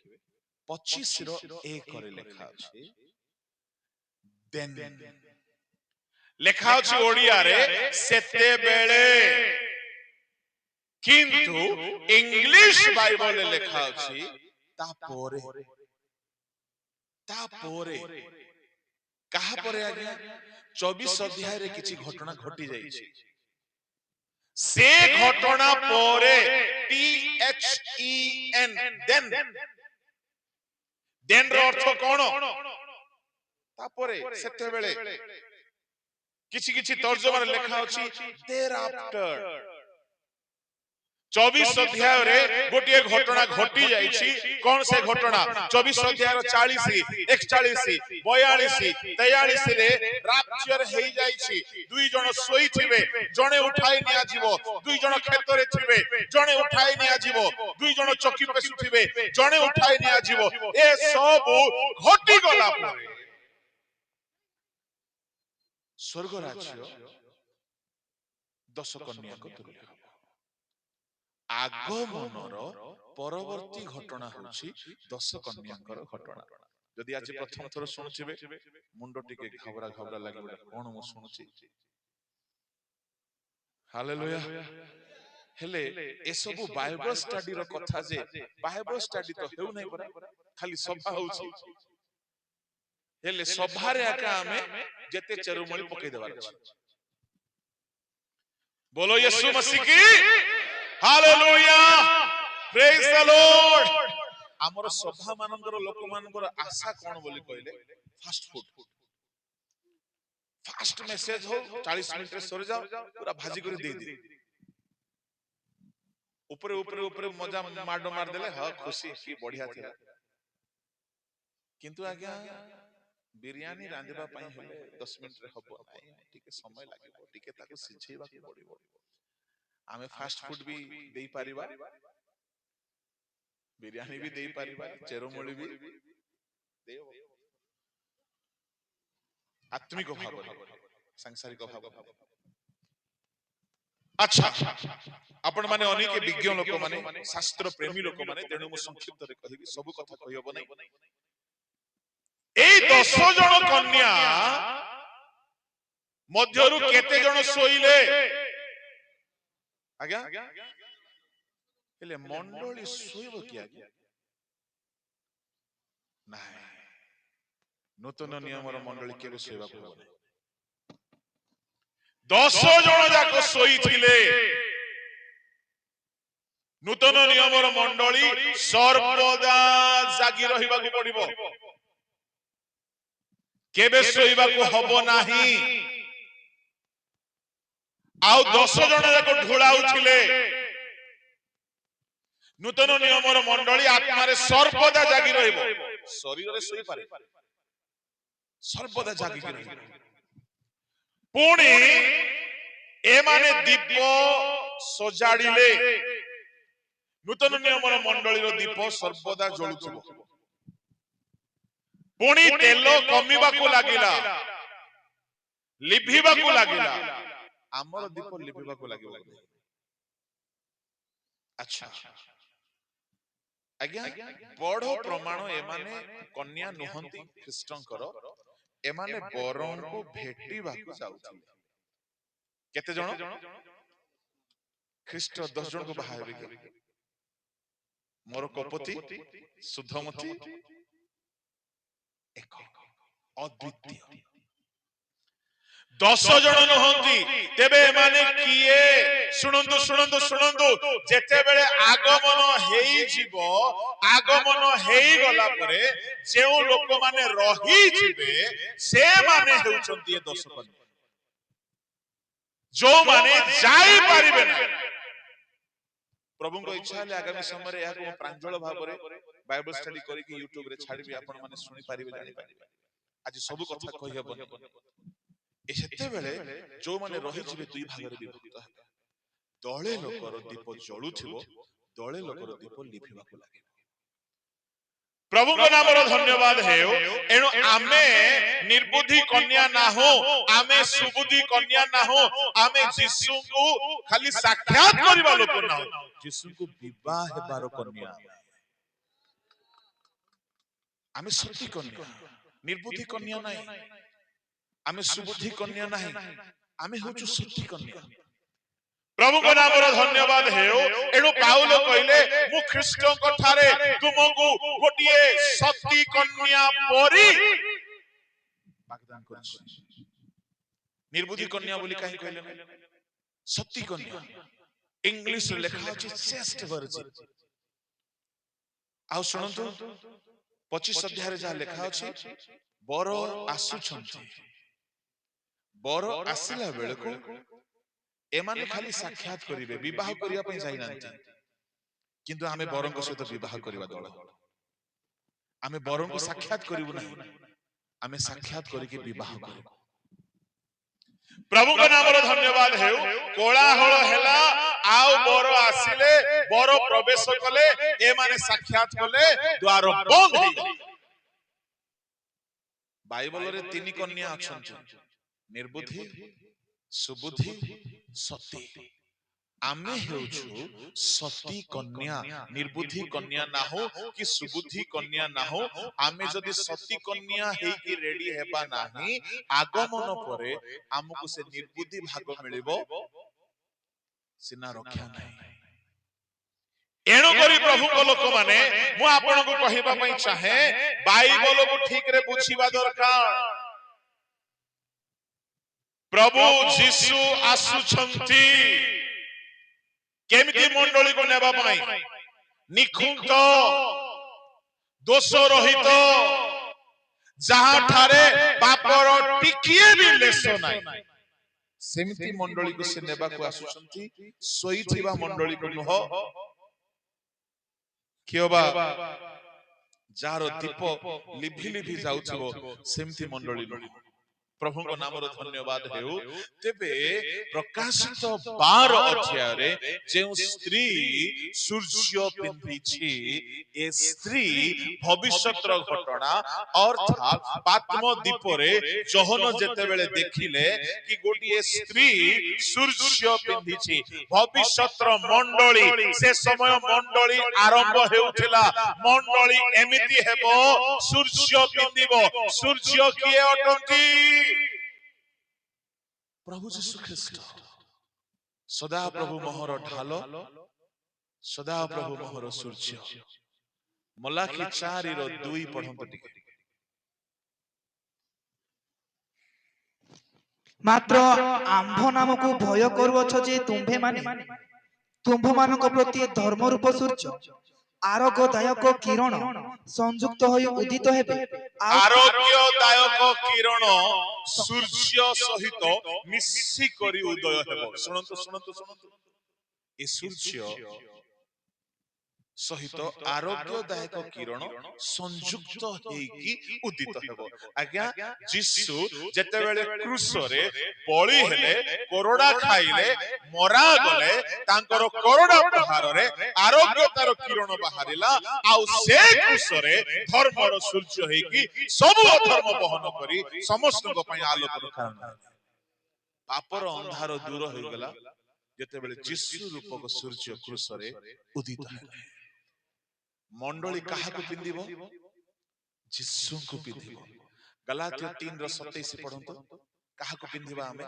A: 25:1 रे लिखा अछि। देन लिखा अछि ओडिया रे सेते बेले, किंतु इंग्लिश बाइबल रे लिखा अछि तापोरे। तापोरे कहा परे आज्ञा? 24 अध्याय रे किछि घटना घटी जाई छी, से घटना परे THEN देन रो अर्थ कोन? तापरे, सेते बेले। किछि किछि तर्जुमा रे लिखा अछि देयर आफ्टर। 24 अध्याय रे गोटिए घटना घटी जाई छी। कोन से घटना? 24 अध्याय रो 40, 41, 42, 43 रे राप्चर हेई जाई छी। दुई जण सोई थिबे, जणे उठाई निया जीवो। दुई जण खेतरे थिबे, जणे उठाई निया जीवो। दुई जण चकी पेसु थिबे, जणे उठाई निया जीवो। ए सब घटी गला परे स्वर्ग राज्य 10 कन्या को तुल्य। आगमनर परवर्ती घटना होछि 10 कन्यांकर घटना। यदि आज प्रथम थर सुनुथिबे मुंड टिके घबरा घबरा लागिबो, कोन मु सुनुछि। हालेलुया। हेले ए सब बाइबल स्टडी रो कथा जे बाइबल स्टडी तो हेउ नै परा, खाली सभा होछि। हेले सभा रे आका हमें जेते चरुमळी पकई देबार अछि। बोलो यीशु मसीह की हालेलुया, प्रेज द लॉर्ड। हमर सभा मानकर लोक मानकर आशा कोन बोली कहले? फास्ट फूड, फास्ट मेसेज हो, 40 मिनिट रे सर जाओ, पूरा भाजी कर दे दे। ऊपर ऊपर ऊपर मजा माडो मार देले, हां खुशी की बढ़िया थिला। किंतु आज्ञा बिरयानी रांधिबा पई हेले 10 मिनिट रे हबो नाही, टिके समय लागिबो, टिके ताको सिझेबा को पड़िबो। आमे फास्ट फूड भी देई परिबा, ବିରିୟାନୀ ବି ଦେଇପାରିବା, ଚେରମୂଳି ବି ଦେଇ ହବ। ଆତ୍ମିକ ଭାବରେ, ସାଂସାରିକ ଭାବରେ। ଆଚ୍ଛା, ଆପଣ ମାନେ ଅନେକ ବିଜ୍ଞ ଲୋକମାନେ, ଶାସ୍ତ୍ର ପ୍ରେମୀ ଲୋକମାନେ, ତେଣୁ ମୁଁ ସଂକ୍ଷିପ୍ତରେ କହିବି, ସବୁ କଥା କହିହବ ନାହିଁ। ଏଇ 10 ଜଣ କନ୍ୟା ମଧ୍ୟରୁ କେତେ ଜଣ ଶୋଇଲେ? ଆଜ୍ଞା, ହେଲେ ମଣ୍ଡଳୀ ଶୋଇବ କି ଆଜ୍ଞା? ନାଇଁ, ନୂତନ ନିୟମର ମଣ୍ଡଳୀ କେବେ ଶୋଇବାକୁ ହବ ନାହିଁ। 10 ଜଣ ଯାକ ଶୋଇଥିଲେ। ନୂତନ ନିୟମର ମଣ୍ଡଳୀ ସର୍ବଦା ଜାଗି ରହିବାକୁ ପଡିବ, କେବେ ଶୋଇବାକୁ ହବ ନାହିଁ। ଆଉ 10 ଜଣ ଯାକ ଢୁଳାଉଥିଲେ। ନୂତନ ନିୟମର ମଣ୍ଡଳୀ ଆତ୍ମାରେ ସର୍ବଦା ଜାଗି ରହିବ, ଶରୀରରେ ଶୋଇପାରେ, ସର୍ବଦା ଜାଗିକି ରହିବ। ପୁଣି ଏମାନେ ଦୀପ ସଜାଡ଼ିଲେ। ନୂତନ ନିୟମର ମଣ୍ଡଳୀର ଦୀପ ସର୍ବଦା ଜଳୁଥିବ। ପୁଣି ତେଲ କମିବାକୁ ଲାଗିଲା, ଲିଭିବାକୁ ଲାଗିଲା। ଆମର ଦୀପ ଲିଭିବାକୁ ଲାଗିବ। ଆଚ୍ଛା ଆଜ୍ଞା, ବଡ ପ୍ରମାଣ ଏମାନେ କନ୍ୟା ନୁହନ୍ତି ଖ୍ରୀଷ୍ଟଙ୍କର, ଏମାନେ ବରଙ୍କୁ ଭେଟିବାକୁ ଯାଉଥିଲେ। କେତେ ଜଣ? ଖ୍ରୀଷ୍ଟ 10 ଜଣଙ୍କୁ ବାହା ହେବେ କି? ମୋର କପତି, ସୁଧମତି, ଏକ ଅଦ୍ୱିତୀୟ। 10 ଜଣ ନୁହନ୍ତି। ତେବେ ଏମାନେ କିଏ? ଶୁଣନ୍ତୁ ଶୁଣନ୍ତୁ ଶୁଣନ୍ତୁ, ଯେତେବେଳେ ଆଗମନ ହେଇଯିବ, ଆଗମନ ହେଇଗଲା ପରେ ଯେଉଁ ଲୋକମାନେ ରହିଯିବେ ସେମାନେ ହେଉଛନ୍ତି ଏ 10 କନ୍ୟା, ଯୋଉମାନେ ଯାଇପାରିବେ ନାହିଁ। ପ୍ରଭୁଙ୍କ ଇଚ୍ଛା ହେଲେ ଆଗାମୀ ସମୟରେ ଏହାକୁ ମୁଁ ପ୍ରାଞ୍ଜଳ ଭାବରେ ବାଇବଲ ଷ୍ଟଡି କରିକି ୟୁଟ୍ୟୁବରେ ଛାଡ଼ିବି, ଆପଣ ମାନେ ଶୁଣିପାରିବେ, ଜାଣିପାରିବେ। ଆଜି ସବୁ କଥା କହିହେବନି। ସେତେବେଳେ ଯୋଉମାନେ ରହିଯିବେ ଦୁଇ ଭାଗରେ ବିଭକ୍ତ ହେବେ। ଦଳେ ଲୋକର ଦୀପ ଜଳୁଥିବ, ଦଳେ ଲୋକର ଦୀପ ଲିଭିବାକୁ ଲାଗିବ। ପ୍ରଭୁଙ୍କ ନାମର ଧନ୍ୟବାଦ ହେଉ। ଏଣୁ ଆମେ ନିର୍ବୁଦ୍ଧି କନ୍ୟା ନାହୁଁ, ଆମେ ସୁବୁଦ୍ଧି କନ୍ୟା ନାହୁଁ, ଆମେ ଯୀଶୁଙ୍କୁ ଖାଲି ସାକ୍ଷାତ କରିବା ଲୋକ ନାହୁଁ, ଯୀଶୁଙ୍କୁ ବିବାହ ହେବାର କନ୍ୟା। ଆମେ ସତୀ କନ୍ୟା, ନିର୍ବୁଦ୍ଧି କନ୍ୟା ନାହିଁ। ଆମେ ସୁବୁଦ୍ଧି କନ୍ୟା ନାହିଁ, ଆମେ ହେଉଛୁ ସତୀ କନ୍ୟା। ପ୍ରଭୁଙ୍କ ନାମର ଧନ୍ୟବାଦ ହେଉ। ଏଣୁ ପାଉଲ କହିଲେ, ମୁଁ ଖ୍ରୀଷ୍ଟଙ୍କ ଠାରେ ତୁମକୁ ଗୋଟିଏ ସତୀ କନ୍ୟା ପରି ବାଗଦାନ କରୁଛି। ନିର୍ବୁଦ୍ଧି କନ୍ୟା ବୋଲି କାହିଁ କହିଲେ ନା? ସତୀ କନ୍ୟା। ଇଂଲିଶରେ ଲେଖା ଅଛି ଚେଷ୍ଟ ଭର୍ଜିନ୍। ଆଉ ଶୁଣନ୍ତୁ, 25 ଅଧ୍ୟାୟରେ ଯାହା ଲେଖା ଅଛି, ବର ଆସୁଛନ୍ତି। ବର ଆସିଲା ବେଳକୁ ଏମାନେ ଖାଲି ସାକ୍ଷାତ କରିବେ, ବିବାହ କରିବା ପାଇଁ ଯାଇନାହାନ୍ତି। କିନ୍ତୁ ଆମେ ବରଙ୍କ ସହିତ ବିବାହ କରିବା ଦଳ। ଆମେ ବରଙ୍କୁ ସାକ୍ଷାତ କରିବୁ ନାହିଁ, ଆମେ ସାକ୍ଷାତ କରିକି ବିବାହ କରିବୁ। ପ୍ରଭୁଙ୍କ ନାମର ଧନ୍ୟବାଦ ହେଉ। କୋଳାହଳ ହେଲା, ଆଉ ବର ଆସିଲେ, ବର ପ୍ରବେଶ କଲେ, ଏମାନେ ସାକ୍ଷାତ କଲେ, ଦ୍ୱାର ବନ୍ଦ ହେଇଗଲା। ବାଇବଲରେ 3 କନ୍ୟା ଅଛନ୍ତି, ନିର୍ବୁଦ୍ଧି, ସୁବୁଦ୍ଧି, ସତୀ। ଆମେ ହେଉଛୁ ସତୀ କନ୍ୟା, ନିର୍ବୁଦ୍ଧି କନ୍ୟା ନାହୁଁ କି ସୁବୁଦ୍ଧି କନ୍ୟା ନାହୁଁ। ଆମେ ଯଦି ସତୀ କନ୍ୟା ହେଇକି ରେଡି ହେବା ନାହିଁ, ଆଗମନ ପରେ ଆମକୁ ସେ ନିର୍ବୁଦ୍ଧି ଭାଗ ମିଳିବ, ସିନା ରକ୍ଷା ନାହିଁ। ଏଣୁକରି ପ୍ରଭୁଙ୍କ ଲୋକମାନେ, ମୁଁ ଆପଣଙ୍କୁ କହିବା ପାଇଁ ଚାହେଁ, ବାଇବଲକୁ ଠିକରେ ବୁଝିବା ଦରକାର। ପ୍ରଭୁ ଯୀଶୁ ଆସୁଛନ୍ତି କେମିତି ମଣ୍ଡଳୀକୁ ନେବା ପାଇଁ? ନିଖୁନ୍ତ, ଦୋଷ ରହିତ, ଯାହାଠାରେ ପାପର ଟିକିଏ ବି ଲେଶ ନାହିଁ, ସେମିତି ମଣ୍ଡଳୀକୁ ସେ ନେବାକୁ ଆସୁଛନ୍ତି। ଶୋଇଥିବା ମଣ୍ଡଳୀକୁ ନୁହଁ। କିଓବା ଯାହାର ଦୀପ ଲିଭି ଲିଭି ଯାଉଥିବ, ସେମିତି ମଣ୍ଡଳୀ ନୁହଁ। प्रभु को नाम धन्यवाद हेउ। तेबे प्रकाशित 12 अध्याय जे स्त्री सूर्य पिंधिछि ए स्त्री भविष्यतर घटना अर्थात पात्म दीपरे जहन जेतेबेले देखिले कि गोटिए स्त्री सूर्य पिंधिछि भविष्यतर मंडली से समय मंडली आरंभ हेउथिला मंडली एमिति हेबो सूर्य पिंधिबो सूर्य किए अटंती प्रभु यीशु ख्रीष्ट सदा प्रभु मोहर ढाल सदा प्रभु मोहर सूर्य मलाखी 4:2 पढ़ंत टिके
B: मात्र आंभ नामक भय करुअछ जे तुम्भे माने तुम्भ मानक प्रति धर्म रूप सूर्य आरोग्यदायक किरण संयुक्त होई उदित हेबे
A: आरोग्यदायक किरण सूर्य सहित मिसी करी उदय हेबो। सुनंतु सुनंतु सुनंतु ए सूर्य सहित आरोग्यदायक किरण संयुक्त हेकी उदित हेबो। आज्ञा यीशु जेतेबेले क्रूसरे बळी हेले कोरडा खाइले मरा गले तांकर कोरडा प्रहार रे आरोग्यतार किरण बाहरिला आउ से क्रूसरे धर्मर सूर्य हेकी सब अधर्म बहन करी समस्त को पई आलोकर कारण पापर अंधार दूर हो गला जेतेबेले यीशु रूपक सूर्य क्रूसरे उदित हेले। मंडली कहा को पिंदिबो यीशु को पिंदिबो। गलातिया 3:27 पढ़ंतो कहा को पिंदिबा आमे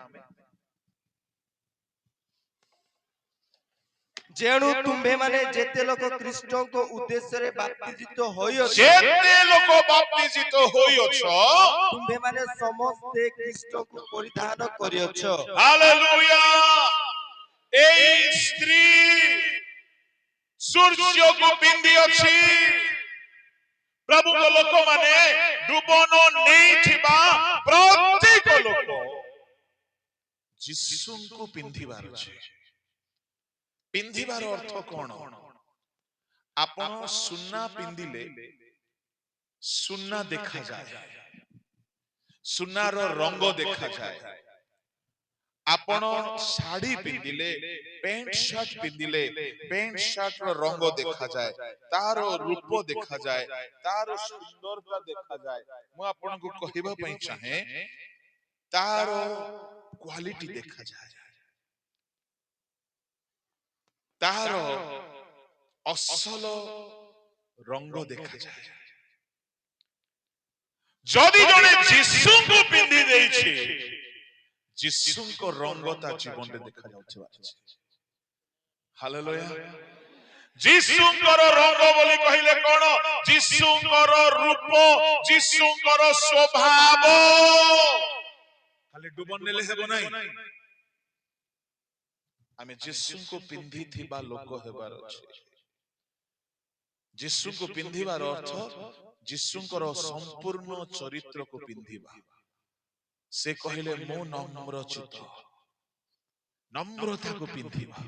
C: जेणु तुम्भे माने जेते लोक ख्रीष्ट को उद्देश्य रे बाप्तिजित होइछ
A: जेते लोक बाप्तिजित होइछ
C: तुम्भे माने समस्त ख्रीष्ट को परिधान करियछ।
A: हालेलुया। ए स्त्री सूर्य को पिंदी अछि प्रभु को लोक माने डुबन नहीं थिबा प्रत्येक लोक यीशु को पिंधिबार अछि। पिंधिबार अर्थ कोन आपण सुन्ना पिंदिले सुन्ना देखा जाए सुन्नार रंग देखा जाए आपण साड़ी पिंदिले पैंट शर्ट पिंदिले पैंट शर्ट रो रंग देखा जाए तार रूप देखा जाए तार सुंदरता देखा जाए। मु आपण को कहिबा पई चाहे तार क्वालिटी देखा जाए तार असल रंग देखा जाए। जदि जने यीशु को पिंदी देछि यीशु को रंगता जीवन रे देखा जाउछबा। हालेलुया। यीशु को रंग बोली कहिले कोन यीशु को रूप यीशु को स्वभाव खाली डुबन नेले हेबो नाही आमे यीशु को पिंधी थिबा लोक हेबार अछि। यीशु को पिंधिबार अर्थ यीशु को संपूर्ण चरित्र को पिंधिबा। से कहले मो नम्र चित्त नम्रता को पिंधिबा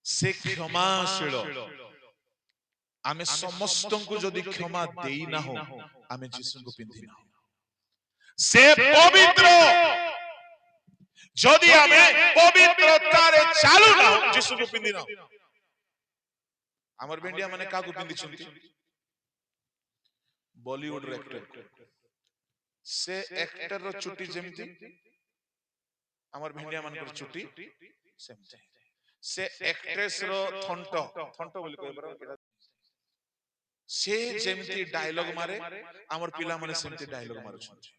A: से क्षमाशील आमे समस्त को जदि क्षमा देई ना हो आमे यीशु को पिंधि ना से पवित्र जदि आमे पवित्रता रे चालू ना यीशु को पिंधि ना हमर बेंडिया माने का को पिंधि छथि बॉलीवुड रे एक्टर से एक्टर रो चुटी जेमती हमर भेंडिया मानकर चुटी सेमते से एक्ट्रेस रो थंट बोली कहबरा से जेमती डायलॉग मारे हमर पिला माने सेमती डायलॉग मारू छथि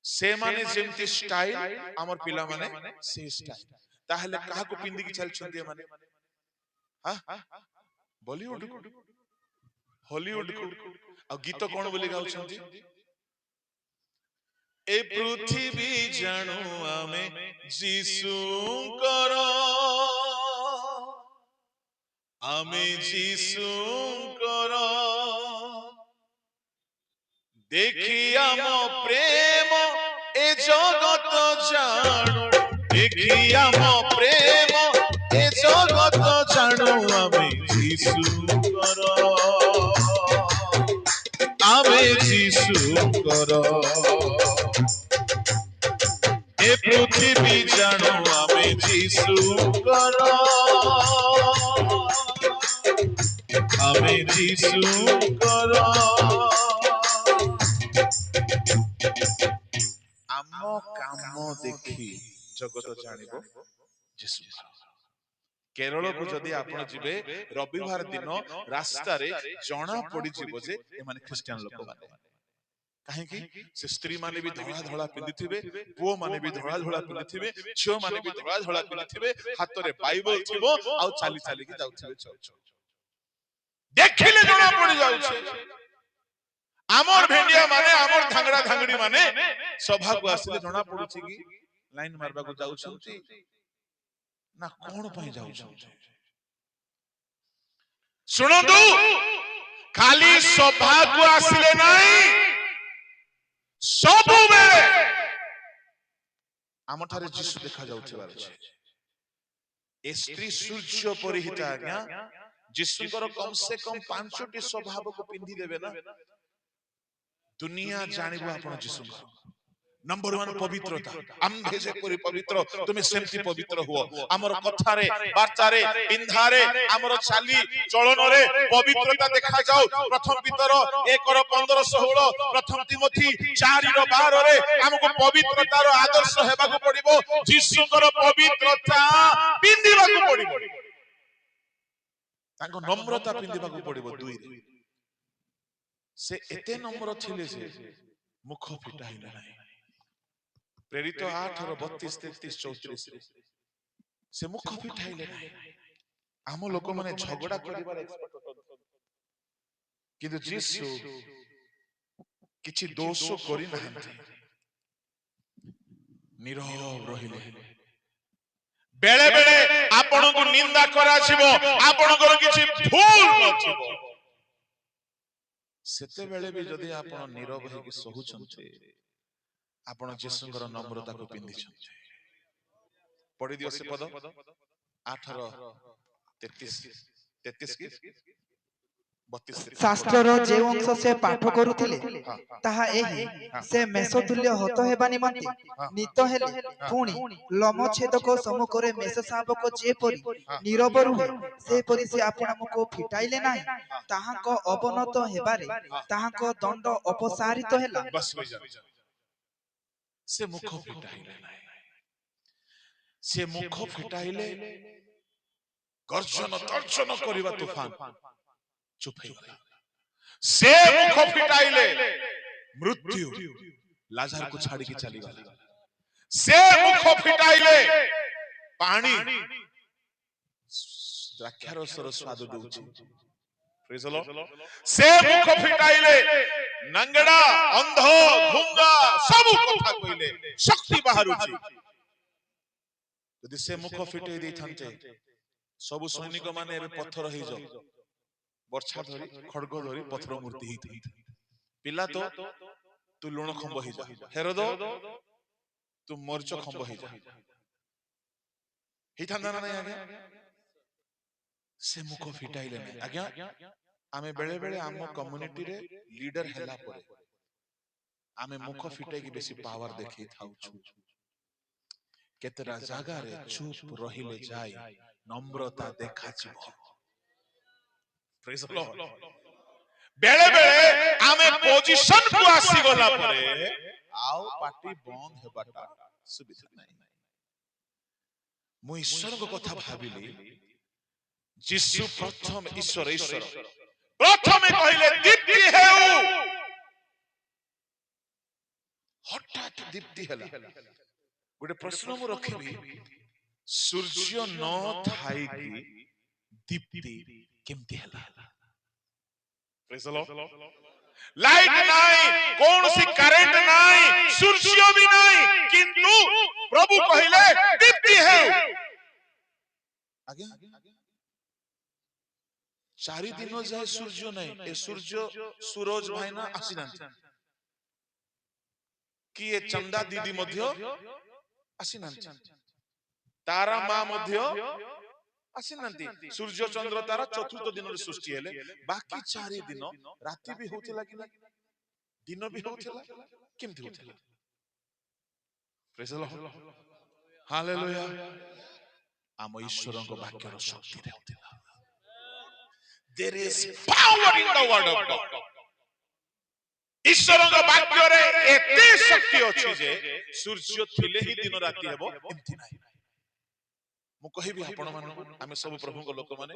A: से माने जेमती स्टाइल हमर पिला माने से स्टाइल ताहले काहा को पिंदी की चल छथि माने हां बॉलीवुड को हॉलीवुड को आ गीत कोन बोली गाउ छथि ए पृथ्वी जानू आमे जीशुंकर आमे जीशुंकर देखिया मो प्रेम ए जगत जानू देखिया मो प्रेम ए जगत जानू आमे जीशुंकर आमे जीशुंकर যিশুଙ୍କର ଆମେ যিশুଙ୍କର ଆମ କାମ ଦେଖି ଜଗତ ଜାଣିବ যিশুଙ୍କର। କେରଳକୁ ଯଦି ଆପଣ ଯିବେ ରବିବାର ଦିନ ରାସ୍ତାରେ ଜଣା ପଡିଯିବ ଯେ ଏମାନେ ଖ୍ରୀଷ୍ଟିଆନ ଲୋକମାନେ। କାହିଁକି? ସେ ସ୍ତ୍ରୀ ମାନେ ବି ଧଳା ଧଳା ପିନ୍ଧିଥିବେ, ପୁଅ ମାନେ ବି ଧଳା ଧଳା ପିନ୍ଧିଥିବେ, ଝିଅ ମାନେ ବି ଧଳା ଧଳା ପିନ୍ଧିଥିବେ, ହାତରେ ବାଇବଲ ଥିବ ଆଉ ଚାଲି ଚାଲିକି ଯାଉଥିବେ ଚର୍ଚ୍ଚ। ଦେଖିଲେ ଜଣା ପଡି ଯାଉଛି ଆମର ଭେଣ୍ଡିଆ ମାନେ, ଆମର ଧାଙ୍ଗଡା ଧାଙ୍ଗଡି ମାନେ ସଭାକୁ ଆସିଲେ ଜଣା ପଡୁଛି କି ଲାଇନ ମାରିବାକୁ ଯାଉଛନ୍ତି ନା କଣ ପାଇଁ ଯାଉଛନ୍ତି? ଶୁଣନ୍ତୁ, ଖାଲି ସଭାକୁ ଆସିଲେ ନାହିଁ, ସବୁବେଳେ ଆମଠାରେ ଯୀଶୁ ଦେଖା ଯାଉଥିବାର ଅଛି। ଏ ସ୍ତ୍ରୀ ସୂର୍ଯ୍ୟ ପରିହିତା ଆଜ୍ଞା ଯୀଶୁଙ୍କର କମ ସେ କମ 5ଟି ସ୍ୱଭାବକୁ ପିନ୍ଧି ଦେବେ ନା, ଦୁନିଆ ଜାଣିବ ଆପଣ ଯୀଶୁଙ୍କର। नंबर 1 पवित्रता। आम्भे जेपरि पवित्र तुमे सेमति पवित्र हुओ। हमर कथारे वार्तारे पिंधारे हमर चाली चलनरे पवित्रता देखा जाऊ। प्रथम पितर 1:15-16, प्रथम तिमोथी 4:12 रे हमको पवित्रतार आदर्श हेबाकू पड़िबो। यीशुଙ୍କର पवित्रता पिंधिबाकू पड़िबो, तांको नम्रता पिंधिबाकू पड़िबो। 2 रे से एते नम्र थिले जे मुख फिटाइले नाही। प्रेरित 8:32-33-34 से मुख फिटाइले नाही। आम लोक माने झगड़ा करिबार एक्सपर्ट होतन, किंतु यीशु किछि दोष करि नाहंती, नीरव रहिले। बेले बेले आपनको निंदा करा छिबो, आपनकर किछि भूल नथिबो, सेते बेले भी जदि आपण नीरव हेकि सहुचंते, आपण यीशुଙ୍କର नम्रताକୁ पिंधिଛନ୍ତି। पढ़ी दियो से पद 8:33
B: ଶାସ୍ତ୍ରର ଯେଉଁ ଅଂଶ ସେ ପାଠ କରୁଥିଲେ ତାହା ଏହି, ସେ ମେଷତୁଲ୍ୟ ହତ ହେବା ନିମନ୍ତେ ନୀତ ହେଲେ, ପୁଣି ଲୋମଛେଦକ ସମ୍ମୁଖରେ ମେଷ ଶାବକ ଯେପରି ନୀରବ ରୁହେ, ସେପରି ସେ ଆପଣଙ୍କୁ ଫିଟାଇଲେ ନାହିଁ। ତାହାଙ୍କ ଅବନତ ହେବାରେ ତାହାଙ୍କ ଦଣ୍ଡ ଅପସାରିତ ହେଲା।
A: से मुख फिटाइले नाही, से मुख फिटाइले गर्जन तर्जन करिबा तूफान चुप हो गला। से मुख फिटाइले मृत्यु लाजर को छाड़ी के चली गला। से मुख फिटाइले पानी द्राक्षारसर स्वाद दउछि। Praise the Lord. से मुख फिटाइले नंगड़ा अंध गुंगा सब कथा कइले शक्ति बाहरुछि। यदि से मुख फिटाइ दै थान्ते सब सैनिक माने एबे पत्थर हे जाउ, वर्षा धरी खड्ग धरी पत्थर मूर्ति हे थान्ते। पिला तो तू लुण खंब हे जा, हेरोद तू मरच खंब हे जा, हे थान्ता ना आज्ञा। से मुख फिटाइले नै आज्ञा। आमे बेले बेले आम कम्युनिटी रे लीडर हैला परे आमे मुख फिटाई की बेसी पावर देखि थाउछु। केतरा जागा रे चुप रहिले जाय नम्रता देखा छिबो। Praise the Lord. बेले बेले आमे पोजीशन को आसी गला परे आउ पार्टी बंद हेबाटा सुबिधा नै। मु ईश्वर को कथा भाबिली, यीशु प्रथम ईश्वर प्रथमे कहिले दीप्ति हेउ, हठात दीप्ति हला। गोटे प्रश्न मु रखिबी, सूर्य न थाई की दीप्ति केमती हला? Praise the Lord. लाइट नाही, कौन सी करंट नाही, सूर्य भी नाही, किंतु प्रभु कहिले दीप्ति हेउ। आज्ञा 4 दिन जाए सूर्य नहीं, ए सूर्य सूरज भाईना आसीनांती कि ए चंदा दीदी मध्य आसीनांती, तारा मां मध्य आसीनांती। सूर्य चंद्र तारा चतुर्थ दिन रे सृष्टि हेले, बाकी 4 दिन राति भी होतिला कि नहीं, दिन भी होतिला, केमथि होतिला? Praise the Lord. हालेलुया। ଆମ ଈଶ୍ୱରଙ୍କ ବାକ୍ୟର ଶକ୍ତି ହେଉଥିଲା। There is power in the word of God. ଈଶ୍ୱରଙ୍କ ବାକ୍ୟରେ ଏତେ ଶକ୍ତି ଅଛି ଯେ ସୂର୍ଯ୍ୟ ଥିଲେ ହିଁ ଦିନ ରାତି ହେବ ଏମିତି ନାହିଁ। ମୁଁ କହିବି ଆପଣ ମାନଙ୍କୁ, ଆମେ ସବୁ ପ୍ରଭୁଙ୍କ ଲୋକମାନେ,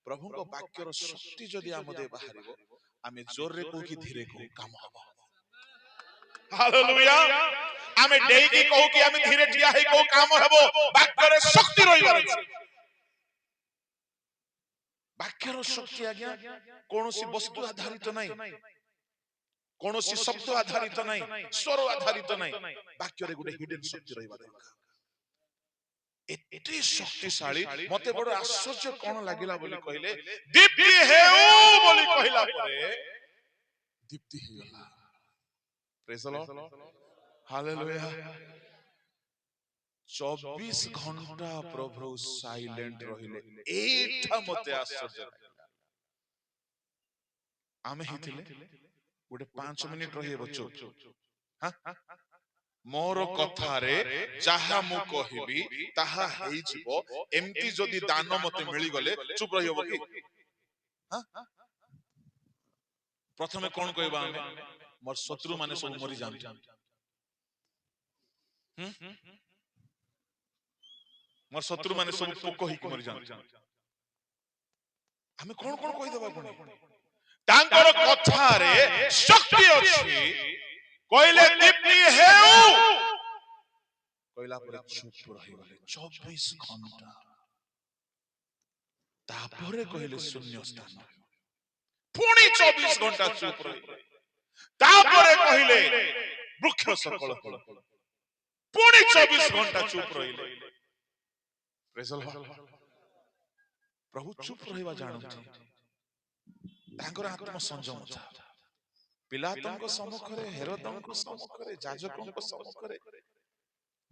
A: ପ୍ରଭୁଙ୍କ ବାକ୍ୟର ଶକ୍ତି ଯଦି ଆମ ଦେହ ବାହାରିବ, ଆମେ ଜୋରରେ କହୁ କି ଧୀରେ କହୁ, କାମ ହବ। ହାଲେଲୁୟା। ଆମେ ଡେଇକି କହୁ କି ଆମେ ଧୀରେ ଠିଆ ହେଇ କହୁ, କାମ ହେବ। ବାକ୍ୟରେ ଶକ୍ତି ରହିବାର ଅଛି। ବାକ୍ୟର ଶକ୍ତି ଆଜ୍ଞା କୌଣସି ବସ୍ତୁ ଆଧାରିତ ନାହିଁ, କୌଣସି ଶବ୍ଦ ଆଧାରିତ ନାହିଁ, ସ୍ୱର ଆଧାରିତ ନାହିଁ। ବାକ୍ୟରେ ଗୋଟେ ହିଡେନ୍ ଶକ୍ତି ରହିବା ଦରକାର। ଏତେ ଶକ୍ତିଶାଳୀ। ମତେ ବଡ ଆଶ୍ଚର୍ଯ୍ୟ କଣ ଲାଗିଲା ବୋଲି କହିଲେ, ଦୀପ୍ତି ହେଉ ବୋଲି କହିଲା ପରେ ଦୀପ୍ତି ହେଇଗଲା। ପ୍ରେଜ୍ ଦ ଲର୍ଡ, ହାଲେଲୁୟା। 24 ଘଣ୍ଟା ପ୍ରଭୁ ସାଇଲେଣ୍ଟ ରହିଲେ। ଏଇଟା ମତେ ଆଶ୍ଚର୍ଯ୍ୟ ଲାଗିଲା। ଆମେ ହେଇଥିଲେ ଗୋଟେ 5 ମିନିଟ ରହିବ ଚୁପ। ମୋର କଥାରେ ଯାହା ମୁଁ କହିବି ତାହା ହେଇଯିବ, ଏମିତି ଯଦି ଦାନ ମତେ ମିଳିଗଲେ ଚୁପ ରହିବ କି? ପ୍ରଥମେ କଣ କହିବା ଆମେ? ମୋର ଶତ୍ରୁ ମାନେ ସବୁ ମରି ଯାଆନ୍ତି। ମୋର ଶତ୍ରୁ ମାନେ ସବୁ ପୋକ ହେଇକି ମରି ଯାଆନ୍ତି। ଆମେ କଣ କଣ କହିଦେବା ପୁଣି? ତାଙ୍କର କଥାରେ ଶକ୍ତି ଅଛି। କହିଲେ ଦୀପ୍ତି ହେଉ, କହିଲା ପରେ ଚୁପ ରହିଗଲେ 24 ଘଣ୍ଟା। ତାପରେ କହିଲେ ଶୂନ୍ୟ ସ୍ଥାନ। ପୁଣି 24 ଘଣ୍ଟା ଚୁପ ରହିଲେ। ତାପରେ କହିଲେ ବୃକ୍ଷ ସକଳ ଫଳ। ପୁଣି 24 ଘଣ୍ଟା ଚୁପ ରହିଲେ। ପ୍ରେଜ୍ ଦ ଲର୍ଡ। ପ୍ରଭୁ ଚୁପ ରହିବା ଜାଣନ୍ତି। ତାଙ୍କର ଆତ୍ମ ସଂଯମ ଥାଏ। ପିଲାତଙ୍କ ସମ୍ମୁଖରେ, ହେରୋଦଙ୍କ ସମ୍ମୁଖରେ, ଯାଜକଙ୍କ ସମ୍ମୁଖରେ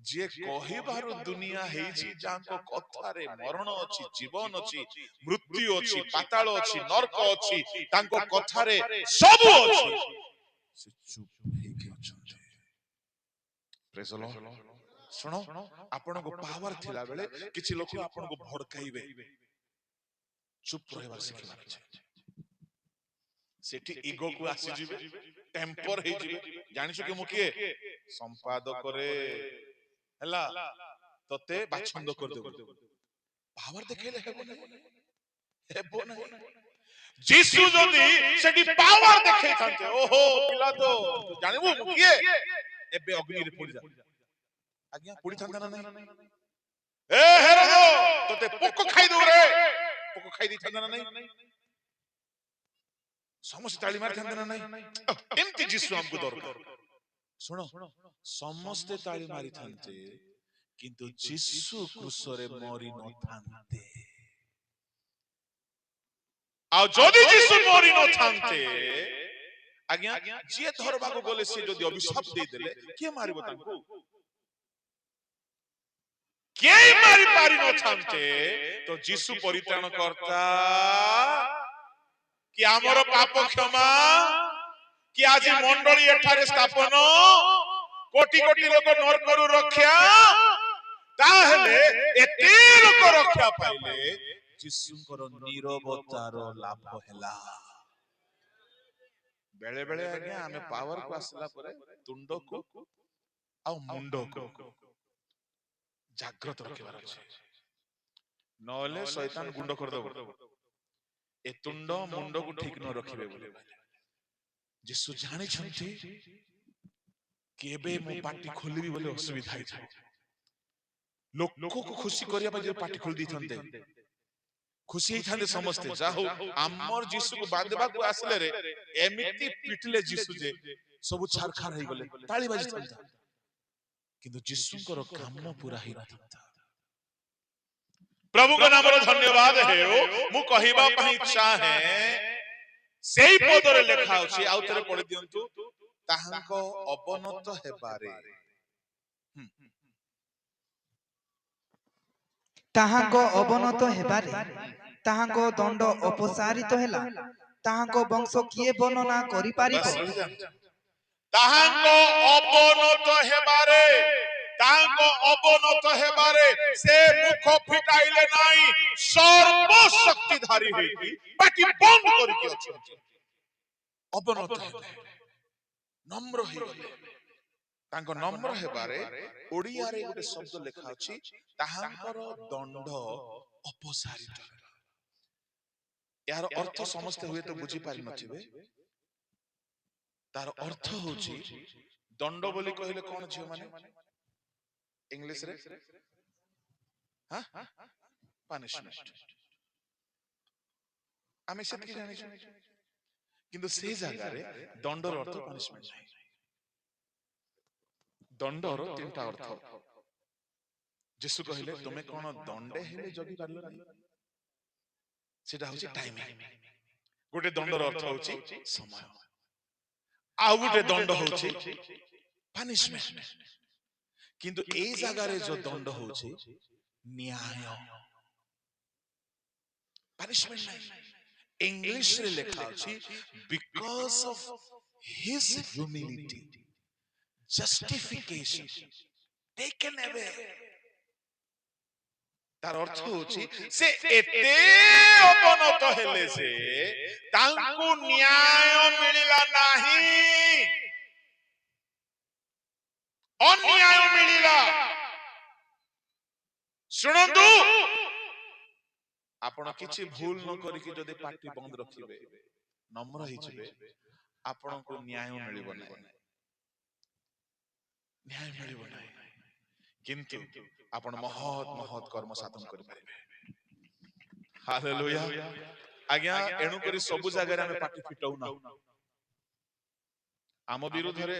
A: ଯିଏ କହିବାରୁ ଦୁନିଆ ହେଇଛି, ଯାହାଙ୍କ କଥାରେ ମରଣ ଅଛି, ଜୀବନ ଅଛି, ମୃତ୍ୟୁ ଅଛି, ପାତାଳ ଅଛି, ନର୍କ ଅଛି, ତାଙ୍କ କଥାରେ ସବୁ ଅଛି, ସେ ଚୁପ ହେଇକି ଅଛନ୍ତି। ପ୍ରେଜ୍ ଦ ଲର୍ଡ। ଶୁଣ, ଆପଣଙ୍କ ପାୱାର ଥିଲା ବେଳେ କିଛି ଲୋକ ଆପଣଙ୍କୁ ଭଡକାଇବେ। ଚୁପ ରହିବା ଶିଖିବାର ଅଛି। ସେଠି ଇଗୋକୁ ଆସିଯିବେ, ଟେମ୍ପର ହେଇଯିବେ। ଜାଣିଛୁ କି ମୁଁ କିଏ? ସମ୍ପାଦକରେ ହେଲା ତତେ ବାଛନ୍ଦ କରିଦେବୁ। ପାୱାର ଦେଖେଇଲେ ହେବ ନାହିଁ, ହେବ ନାହିଁ। ଯୀଶୁ ଯଦି ସେଠି ପାୱାର ଦେଖେଇଥାନ୍ତେ, ଓହୋ ପିଲା ତ ଜାଣିବୁ ମୁଁ କିଏ, ଏବେ ଅଗ୍ନିରେ ପୋଡିଯା। ଆଜ୍ଞା ପୋଡିଥାନ୍ତା ନା ନାହିଁ? ଏ ହେରୋଦ ତତେ ପୋକ ଖାଇଦଉ ରେ, ପୋକ ଖାଇ ଦେଇଥାନ୍ତା ନା ନାହିଁ? ସମସ୍ତେ ତାଳି ମାରିଥାନ୍ତେ ନା ନାହିଁ? ଏମିତି ଯୀଶୁ ଆମକୁ ଦରକାର। ଶୁଣ, ସମସ୍ତେ ତାଳି ମାରିଥାନ୍ତେ, କିନ୍ତୁ ଯୀଶୁ କ୍ରୁଶରେ ମରି ନଥାନ୍ତେ। ଆଉ ଯଦି ଯୀଶୁ ମରି ନଥାନ୍ତେ, ଆଜ୍ଞା ଯିଏ ଧରବାକୁ ଗଲେ ସିଏ ଯଦି ଅଭିଶାପ ଦେଇଦେଲେ, କିଏ ମାରିବ ତାଙ୍କୁ? କେହି ମାରି ପାରି ନଥାନ୍ତେ। ତ ଯୀଶୁ ପରିତ୍ରାଣ କର୍ତ୍ତା, କି ଆମର ପାପ କ୍ଷମା, କି ଆଜି ମଣ୍ଡଳୀ ଏଠାରେ ସ୍ଥାପନ, କୋଟି କୋଟି ଲୋକ ନରକରୁ ରକ୍ଷା, ତାହେଲେ ଏତେ ଲୋକ ରକ୍ଷା ପାଇଲେ ଯୀଶୁଙ୍କର ନିରବତାର ଲାଭ ହେଲା। ବେଳେ ବେଳେ ଆଜ୍ଞା ଆମେ ପାୱାରକୁ ଆସିଲା ପରେ ତୁଣ୍ଡକୁ ଆଉ ମୁଣ୍ଡକୁ ଜାଗ୍ରତ ରଖିବାର ଅଛି, ନହେଲେ ଶୈତାନ ଗୁଣ୍ଡ କରିଦେବ। ଏ ତୁଣ୍ଡ ମୁଣ୍ଡକୁ ଠିକ ନ ରଖିବେ ବୋଲି ଯୀଶୁ ଜାଣିଛନ୍ତି କି ଏବେ ମୁଁ ପାଟି ଖୋଲିବି ବୋଲି ଅସୁବିଧା ହେଇଯିବ। ଲୋକକୁ ଖୁସି କରିବା ପାଇଁ ଯଦି ପାଟି ଖୋଲି ଦେଇଥାନ୍ତେ, ଖୁସି ହେଇଥାନ୍ତେ ସମସ୍ତେ। ଯାହା ହଉ ଆମର ଯୀଶୁକୁ ବାନ୍ଧିବାକୁ ଆସିଲେ ରେ ଏମିତି ପିଟିଲେ ଯୀଶୁ ଯେ ସବୁ ଛାରଖାର ହେଇଗଲେ, ତାଳି ବାଜିଥାନ୍ତା। କିନ୍ତୁ ଯୀଶୁଙ୍କର କାମ ପୁରା ହେଇନଥାନ୍ତା। ପ୍ରଭୁଙ୍କ ନାମର ଧନ୍ୟବାଦ ହେଉ। ମୁଁ କହିବା ପାଇଁ ଚାହେଁ, ସେଇ ପଦରେ ଲେଖା ଅଛି, ଆଉ ଥରେ ପଢି ଦିଅନ୍ତୁ। ତାହାଙ୍କ ଅବନତ ହେବାରେ,
B: ତାହାଙ୍କ ଅବନତ ହେବାରେ ତାହାଙ୍କ ଦଣ୍ଡ ଅପସାରିତ ହେଲା। ତାହାଙ୍କ ବଂଶ କିଏ ବର୍ଣ୍ଣନା କରିପାରିବ?
A: ତାହାଙ୍କ ଅବନତ ହେବାରେ ତାଙ୍କ ଅବନତ ହେବାରେ ସେ ମୁଖ ଫିଟାଇଲେ ନାହିଁ, ସର୍ବଶକ୍ତିଧାରୀ ହେଇକି ପାଟି ବନ୍ଦ କରିକି ଅଛନ୍ତି। ଅବନତ ହେଲେ, ନମ୍ର ହେଇଗଲେ। ତାଙ୍କ ନମ୍ର ହେବାରେ ଓଡ଼ିଆରେ ଗୋଟେ ଶବ୍ଦ ଲେଖା ଅଛି, ତାହାଙ୍କର ଦଣ୍ଡ ଅପସାରିତ ହେଲା। ଏହାର ଅର୍ଥ ସମସ୍ତେ ହୁଏତ ବୁଝିପାରି ନଥିବେ। ତାର ଅର୍ଥ ହଉଛି, ଦଣ୍ଡ ବୋଲି କହିଲେ କଣ ଝିଅ ମାନେ ଇଂଲିଶରେ? ପାନିଶମେଣ୍ଟ। ଆମେ ସେତିକି ଜାଣିଛୁ, କିନ୍ତୁ ସେ ଜାଗାରେ ଦଣ୍ଡର ଅର୍ଥ ପାନିଶମେଣ୍ଟ ନାହିଁ। ଦଣ୍ଡର ତିନିଟା ଅର୍ଥ। ଯୀଶୁ କହିଲେ, ତୁମେ କଣ ଦଣ୍ଡେ ହେଲେ ଜଗି ପାରିଲ ନାହିଁ? ସେଟା ହଉଛି ଟାଇମିଂ। ଗୋଟେ ଦଣ୍ଡର ଅର୍ଥ ହଉଛି ସମୟ, ଆଉ ଗୋଟେ ଦଣ୍ଡ ହଉଛି ପାନିଶମେଣ୍ଟ। କିନ୍ତୁ ଏଇ ଜାଗାରେ ଯୋଉ ଦଣ୍ଡ ହଉଛି ନ୍ୟାୟ, ପାନିଶମେଣ୍ଟ ନାହିଁ। ଇଂଲିଶରେ ଲେଖା ଅଛି, because of his humility justification taken away। ତାର ଅର୍ଥ ହଉଛି, ସେ ଏତେ ଅବନତ ହେଲେ ଯେ ତାଙ୍କୁ ନ୍ୟାୟ ମିଳିଲା ନାହିଁ, ଅନ୍ୟାୟ ମିଳିଲା। ଶୁଣନ୍ତୁ, ଆପଣ କିଛି ଭୁଲ ନ କରିକି ଯଦି ପାଟି ବନ୍ଦ ରଖିବେ, ନମ୍ର ହେଇଯିବେ, ଆପଣଙ୍କୁ ନ୍ୟାୟ ମିଳିବ ନାହିଁ, ନ୍ୟାୟ ମିଳିବ ନାହିଁ। କିନ୍ତୁ ଆପଣ ମହତ୍ ମହତ୍ କର୍ମ ସାଧନ କରିପାରିବେ। ହାଲେଲୁୟା। ଆଜ୍ଞା, ଏଣୁ କରି ସବୁ ଜାଗାରେ ଆମେ ପାଟି ଫିଟାଉନା। ଆମ ବିରୁଦ୍ଧରେ,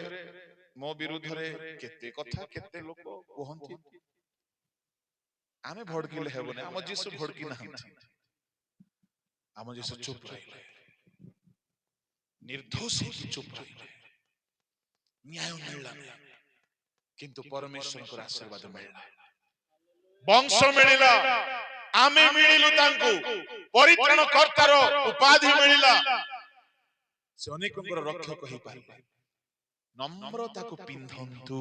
A: ମୋ ବିରୁଦ୍ଧରେ କେତେ କଥା କେତେ ଲୋକ କୁହନ୍ତି, ଆମେ ଭଡକିଲେ ହେବନି। ଆମ ଯୀଶୁ ଭଡକି ନାହାନ୍ତି। ଆମ ଯୀଶୁ ଚୁପ ରହିଲେ, ନିର୍ଦ୍ଦୋଷ ହେଇକି ଚୁପ ରହିଲେ। ନ୍ୟାୟ ମିଳିଲା ନାହିଁ, କିନ୍ତୁ ପରମେଶ୍ୱରଙ୍କର ଆଶୀର୍ବାଦ ମିଳିଲା, ବଂଶ ମିଳିଲା, ଆମେ ମିଳିଲୁ ତାଙ୍କୁ, ପରିତ୍ରାଣ କର୍ତ୍ତାର ଉପାଧି ମିଳିଲା। ସେ ଅନେକଙ୍କର ରକ୍ଷକ ହେଇପାରିଲେ। ନମ୍ରତାକୁ ପିନ୍ଧନ୍ତୁ,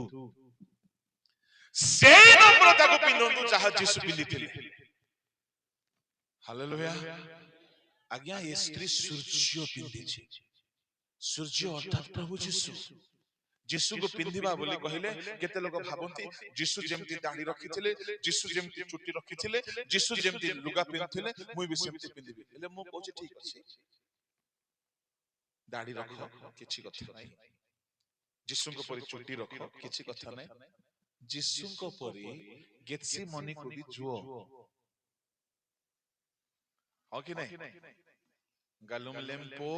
A: ସେ ନମ୍ରତାକୁ ପିନ୍ଧନ୍ତୁ ଯାହା ଯୀଶୁ ପିନ୍ଧିଥିଲେ। ହାଲେଲୁୟା। ଆଜ୍ଞା, ଏ ସ୍ତ୍ରୀ ସୂର୍ଯ୍ୟ ପିନ୍ଧିଛି। ସୂର୍ଯ୍ୟ ଅର୍ଥାତ୍ ପ୍ରଭୁ ଯୀଶୁ। ଯୀଶୁକୁ ପିନ୍ଧିବା ବୋଲି କହିଲେ କେତେ ଲୋକ ଭାବନ୍ତି, ଯୀଶୁ ଯେମିତି ଦାଢି ରଖିଥିଲେ, ଯୀଶୁ ଯେମିତି ଚୁଟି ରଖିଥିଲେ, ଯୀଶୁ ଯେମିତି ଲୁଗା ପିନ୍ଧୁଥିଲେ, ମୁଁ ବି ସେମିତି ପିନ୍ଧିବି। ହେଲେ ମୁଁ କହୁଛି, ଠିକ ଅଛି, ଦାଢି ରଖ, କିଛି କଥା ନାହିଁ। ଯୀଶୁଙ୍କ ପରି ଚୁଟି ରଖ, କିଛି କଥା ନାହିଁ। ଯୀଶୁଙ୍କ ପରି ଗେତ୍ସେମନୀକୁ ବି ଯୁଅ, ହଁ କି ନାହିଁ? ଗାଲୁମ ଲେମ୍ପୋ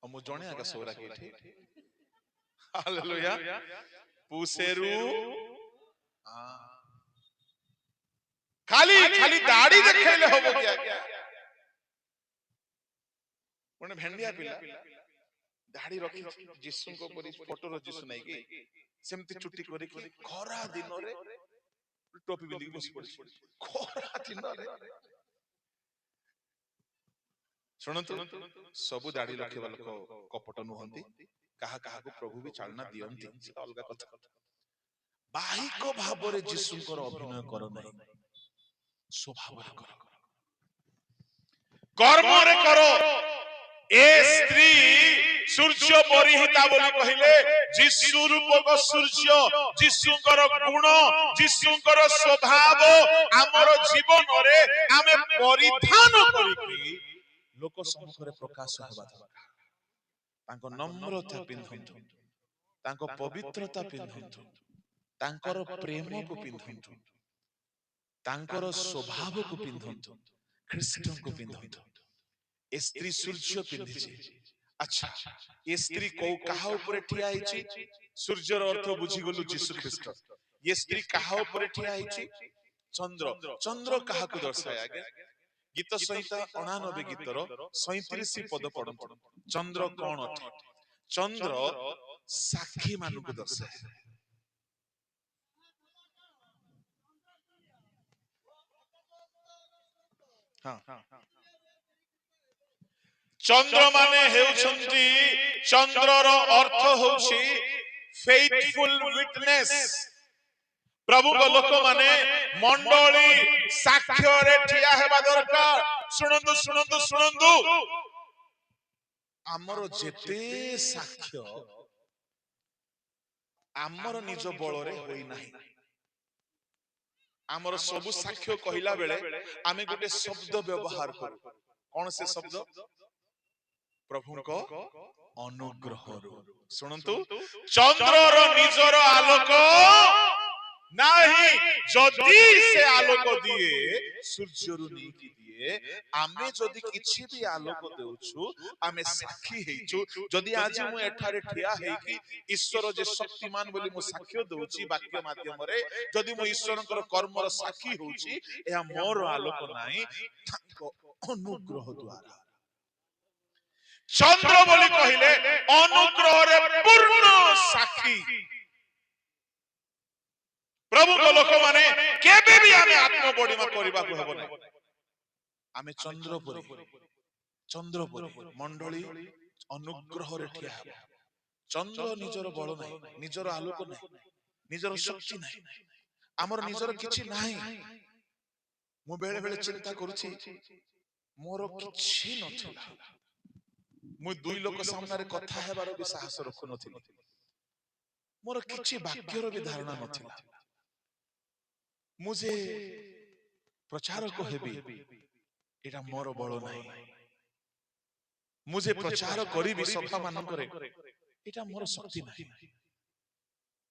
A: ମୁଁ ଜଣେ ଆଗ ସୌରା କେଠି। ହାଲେଲୁୟା। ପୁସେରୁ ଖାଲି ଖାଲି ଦାଢି ଦେଖେଇଲେ ହବ କି ଆଜ୍ଞା? ଗୋଟେ ଭେଣ୍ଡିଆ ପିଲା ଦାଢି ରଖି ଯୀଶୁଙ୍କ ପରି ଫଟୋର ଯୀଶୁ ନାହିଁ କି, ସେମିତି ଚୁଟି କରିକି ଖରା ଦିନରେ ଟୋପି ପିନ୍ଧିକି ବସି ପଡିଛି। ଖରା ଦିନରେ ଶୁଣନ୍ତୁ, ସବୁ ଦାଢି ରଖିବା ଲୋକ କପଟ ନୁହନ୍ତି। କାହା କାହାକୁ ପ୍ରଭୁ ବି ଚାଳନା ଦିଅନ୍ତି, ସେଟା ଅଲଗା କଥା। ବାହିକ ଭାବରେ ଯୀଶୁଙ୍କର ଅଭିନୟ କର ନାହିଁ, ସ୍ୱଭାବରେ କର, କର୍ମରେ କର। ଏ ସ୍ତ୍ରୀ ସୂର୍ଯ୍ୟ ପରିହିତା ବୋଲି କହିଲେ, ଯୀଶୁ ରୂପକ ସୂର୍ଯ୍ୟ, ଯୀଶୁଙ୍କର ଗୁଣ, ଯୀଶୁଙ୍କର ସ୍ୱଭାବ ଆମର ଜୀବନରେ ଆମେ ପରିଧାନ କରିକି ଲୋକ ସମ୍ମୁଖରେ ପ୍ରକାଶ ହେବା ଦରକାର। ତାଙ୍କ ନମ୍ରତା ପିନ୍ଧନ୍ତୁ, ତାଙ୍କ ପବିତ୍ରତା ପିନ୍ଧନ୍ତୁ, ତାଙ୍କର ପ୍ରେମକୁ ପିନ୍ଧନ୍ତୁ, ତାଙ୍କର ସ୍ୱଭାବକୁ ପିନ୍ଧନ୍ତୁ, ଖ୍ରୀଷ୍ଟଙ୍କୁ ପିନ୍ଧନ୍ତୁ। ଏ ସ୍ତ୍ରୀ ସୂର୍ଯ୍ୟ ପିନ୍ଧିଛି। ଆଚ୍ଛା, ଏ ସ୍ତ୍ରୀ କୋଉ କାହା ଉପରେ ଠିଆ ହେଇଛି? ସୂର୍ଯ୍ୟର ଅର୍ଥ ବୁଝିଗଲୁ, ଯୀଶୁ ଖ୍ରୀଷ୍ଟ। ଏ ସ୍ତ୍ରୀ କାହା ଉପରେ ଠିଆ ହେଇଛି? ଚନ୍ଦ୍ର। ଚନ୍ଦ୍ର କାହାକୁ ଦର୍ଶାଏ ଆଜ୍ଞା? ଗୀତ ସଂହିତା 89 ଗୀତର 37 ପଦ ପଢନ୍ତୁ। ଚନ୍ଦ୍ର କଣ ଅଟେ? ଚନ୍ଦ୍ର ସାକ୍ଷୀ ମାନଙ୍କୁ ଦର୍ଶାଏ। ଚନ୍ଦ୍ର ମାନେ ହେଉଛନ୍ତି, ଚନ୍ଦ୍ରର ଅର୍ଥ ହଉଛି faithful witness प्रभु को लोक माने मंडली साक्ष्य रे ठिया हेबा दरकार सुनंदु सुनंदु सुनंदु हमरो जेते साक्ष्य हमरो निज बळ रे होई नाही हमरो सब साक्ष्य कहिला बेले आमे गोटे शब्द व्यवहार करू कोन से शब्द प्रभु को अनुग्रह सुनंतु चंद्र रो निजर आलोक नहीं जदि से आलोक दिए सूर्य रु नहीं की दिए आमे जदि किछि भी आलोक देउछु आमे साक्षी हेचु जदि आज मु एठारे ठिया हे कि ईश्वर जे शक्तिमान बोली मु साक्ष्य देउछि वाक्य माध्यम रे जदि मु ईश्वरकर कर्मर साक्षी होउछि एहा मोर आलोक नाही ताको अनुग्रह द्वारा चंद्र बोली कहिले अनुग्रह रे पूर्ण साक्षी प्रभु को लोक माने केबे भी आमे आत्म बडिमा करिबा को हबो नै आमे चंद्रपुरी मंडली अनुग्रह रे ठिया हबो चंद्र निजर बळ नै निजर आलोक नै निजर शक्ति नै हमर निजर किछि नाही मु बेले बेले चिंता करूछि मोर किछि नथिला मु दुई लोक सामने रे कथा हेबार भी साहस रखु नथिली मोर किछि वाक्यर भी धारणा नथिला मुझे प्रचार को हेबी एटा मोर बळ नाही मुझे प्रचार करी भी सभा मान करे एटा मोर शक्ति नाही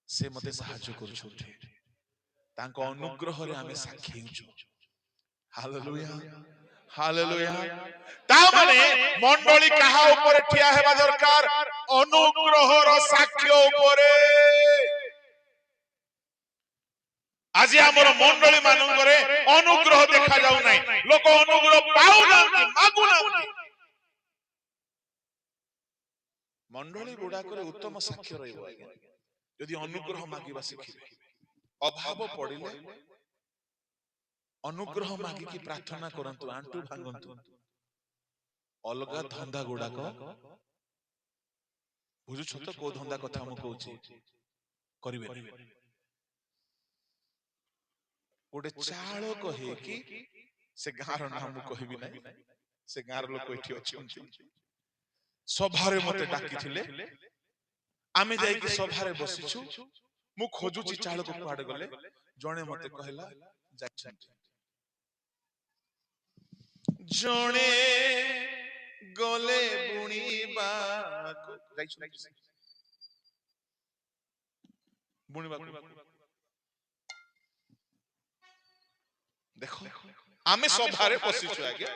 A: से मते सहाय्य करूछथि तांको अनुग्रह रे आमे साक्षी हेछु हालेलुया हालेलुया ता माने मंडली कहा ऊपर ठिया हेबा दरकार अनुग्रह रो साक्ष्य ऊपर आज हमर मंडली मानंगरे अनुग्रह देखा जाउ नै लोक अनुग्रह पाउ नांती मागु नांती मंडली गुडा करे उत्तम साक्ष्य रहइबो आज्ञा यदि अनुग्रह मागिबा सिखिबे अभाव पडिले अनुग्रह मागी की प्रार्थना करंतु आंटू भांगंतु अलगा धंदा गुडा को बुझु छत को धंदा कथा मु कहूची करिवे गोटे चाल कहे कि से गार नाम कहबी नै से गार लोक एठी अछंती सभारे मते डाकी थिले आमे जाई कि सभारे बसिछु मु खोजुची चाल को पाड गले जणे मते कहला जाछंती जणे गले बुणीबा को जाइछु बुणीबा देखो आमे सभारे बसिछु आगे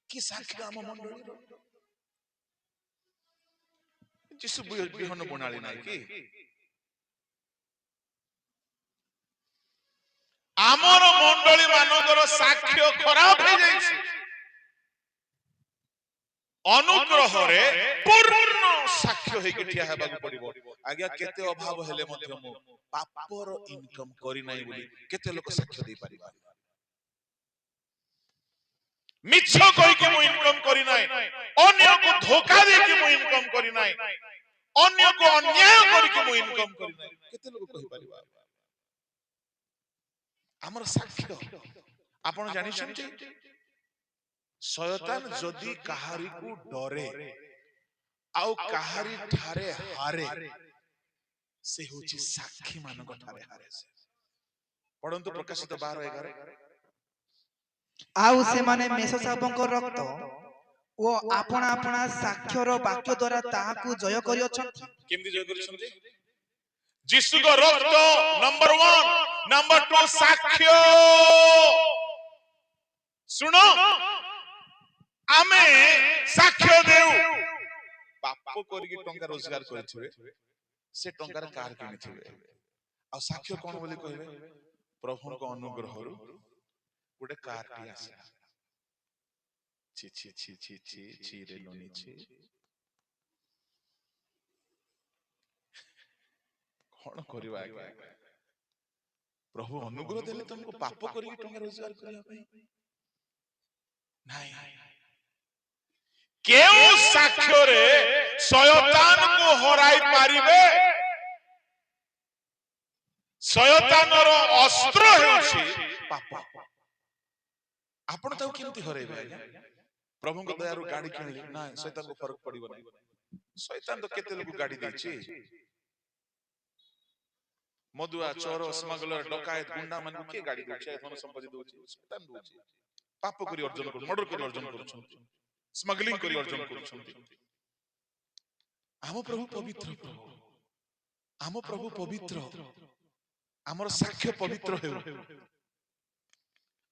A: कि साक्ष्य हम मंडली जिसु बिहन बनाली नाही कि आमर मंडली मानकर साक्ष्य खराब हो जाइछि अनुग्रह रे पूर्ण साक्ष्य हे कि ठिया हेबा को पड़िबो आज्ञा केते अभाव हेले मध्य मो पापर इनकम करि नाही बोली केते लोक साक्ष्य दे परिबा मिछ कहि कि मु इनकम करि नाही अन्य को धोखा दे कि मु इनकम करि नाही अन्य को अन्याय करि कि मु इनकम करि नाही केते लोक कहि परिबा हमर साक्ष्य आपण जानि छथि शयतान जदि कहारी को डरे आउ कहारी ठारे हारे से होची साक्षी मानक ठारे हारे से पढंतु प्रकाशित 12:11
B: आउ से माने मेषो सापंक रक्त ओ आपना आपना साक्षर वाक्य द्वारा ताहाकु जय करि अछंती
A: केमदी जय करि छथि यीशु को रक्त नंबर 1 नंबर 2 साक्ष्य सुनो आमे साक्ष्य देउ पाप करि कि टंका रोजगार करथिबे से टंकार कार किनिथिबे आ साक्ष्य कोन बोली कहबे प्रभु को अनुग्रह रु गोटे कार टी आसे छि छि छि छि छि छि रे लोनी छि कोन करबा आगे प्रभु अनुग्रह देले तुमको पाप करी टंका रोजगार करिया भाई नहीं केउ साक्ष्य रे शयतान को हराई पारिबे ଶୟତାନର ଅସ୍ତ୍ର ହେଉଛି ପାପ। ଆପଣ ତାକୁ କେମିତି ହରେଇବେ ଆଜ୍ଞା? ପ୍ରଭୁଙ୍କ ଦୟାରୁ ଗାଡି କିଣିଲେ ନା ଶୈତାନକୁ ଫରକ ପଡିବ ନାହିଁ। ଶୈତାନ ତ କେତେ ଲୋକ ଗାଡି ଦେଇଛି। ମଦୁଆ, ଚୋର, ସ୍ମଗଲର, ଡକାୟତ, ଗୁଣ୍ଡା ମାନଙ୍କୁ କିଏ ଗାଡି ଦଉଛି? ଧନ ସମ୍ପତ୍ତି ଦଉଛି? ଶୈତାନ ଦଉଛି। ପାପ କରି ଅର୍ଜନ କରୁ, ମର୍ଡର କରି ଅର୍ଜନ କରୁଛନ୍ତି, ସ୍ମଗଲିଂ କରି ଅର୍ଜନ କରୁଛନ୍ତି। ଆମ ପ୍ରଭୁ ପବିତ୍ର ପ୍ରଭୁ, ଆମ ପ୍ରଭୁ ପବିତ୍ର, ଆମର ସାକ୍ଷ୍ୟ ପବିତ୍ର ହେଉ।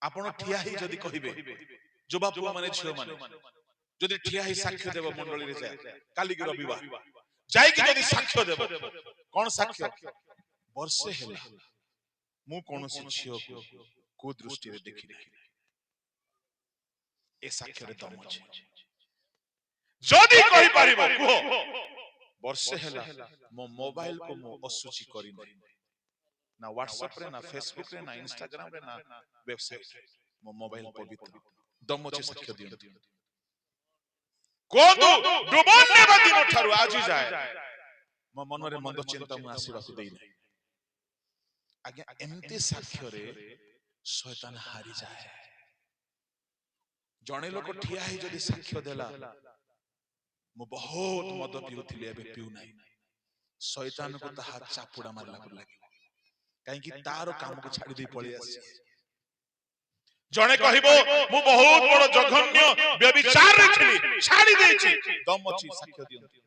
A: ଆପଣ ଠିଆ ହେଇ ଯଦି କହିବେ, ଯୁବା ପୁଅ ମାନେ ଝିଅ ମାନେ ଯଦି ଠିଆ ହେଇ ସାକ୍ଷ୍ୟ ଦେବ ମଣ୍ଡଳୀରେ, ଯାଏ କାଲିକି ରବିବାର ଯାଇକି ଯଦି ସାକ୍ଷ୍ୟ ଦେବ, କଣ ସାକ୍ଷ୍ୟ? ବର୍ଷେ ହେଲା ମୁଁ କୌଣସି ଝିଅକୁ କୁଦୃଷ୍ଟିରେ ଦେଖି ନାହିଁ। ଏ ସାକ୍ଷ୍ୟରେ ଦମ ଅଛି। ଯଦି କହିପାରିବ କୁହ, ବର୍ଷେ ହେଲା ମୋ ମୋବାଇଲକୁ ମୁଁ ଅଶୁଚି କରିନାହିଁ, ନା ହ୍ୱାଟ୍ସଆପ ରେ, ନା ଫେସବୁକ ରେ, ନା ଇନଷ୍ଟାଗ୍ରାମ ରେ, ନା ୱେବସାଇଟ ରେ। ମୋ ମୋବାଇଲ ପବିତ୍ର। ଦମ ଅଛି, ସାକ୍ଷ୍ୟ ଦିଅନ୍ତୁ। କୁହନ୍ତୁ, ଡୁବନ ନେବା ଦିନ ଠାରୁ ଆଜି ଯାଏ ମୋ ମନରେ ମନ୍ଦ ଚିନ୍ତା ମୁଁ ଆସିବାକୁ ଦେଇନାହିଁ। ଆଜ୍ଞା, ଏମିତି ସାକ୍ଷ୍ୟରେ ଶୟତାନ ହାରିଯାଏ। ଜଣେ ଲୋକ ଠିଆ ହେଇ ଯଦି ସାକ୍ଷ୍ୟ ଦେଲା, ମୁଁ ବହୁତ ମଦ ପିଉଥିଲି, ଏବେ ପିଉ ନାହିଁ, ଶୟତାନକୁ ତାହା ଚାପୁଡା ମାରିଲା ଲାଗିବ। କାହିଁକି? ତାର କାମକୁ ଛାଡି ଦେଇ ପଳେଇ ଆସିଛି। ଜଣେ କହିବ, ମୁଁ ବହୁତ ବଡ ଜଘନ୍ୟ ବ୍ୟଭିଚାରରେ ଥିଲି, ଛାଡି ଦେଇଛି। ଦମ ଅଛି, ସାକ୍ଷ୍ୟ ଦିଅନ୍ତୁ।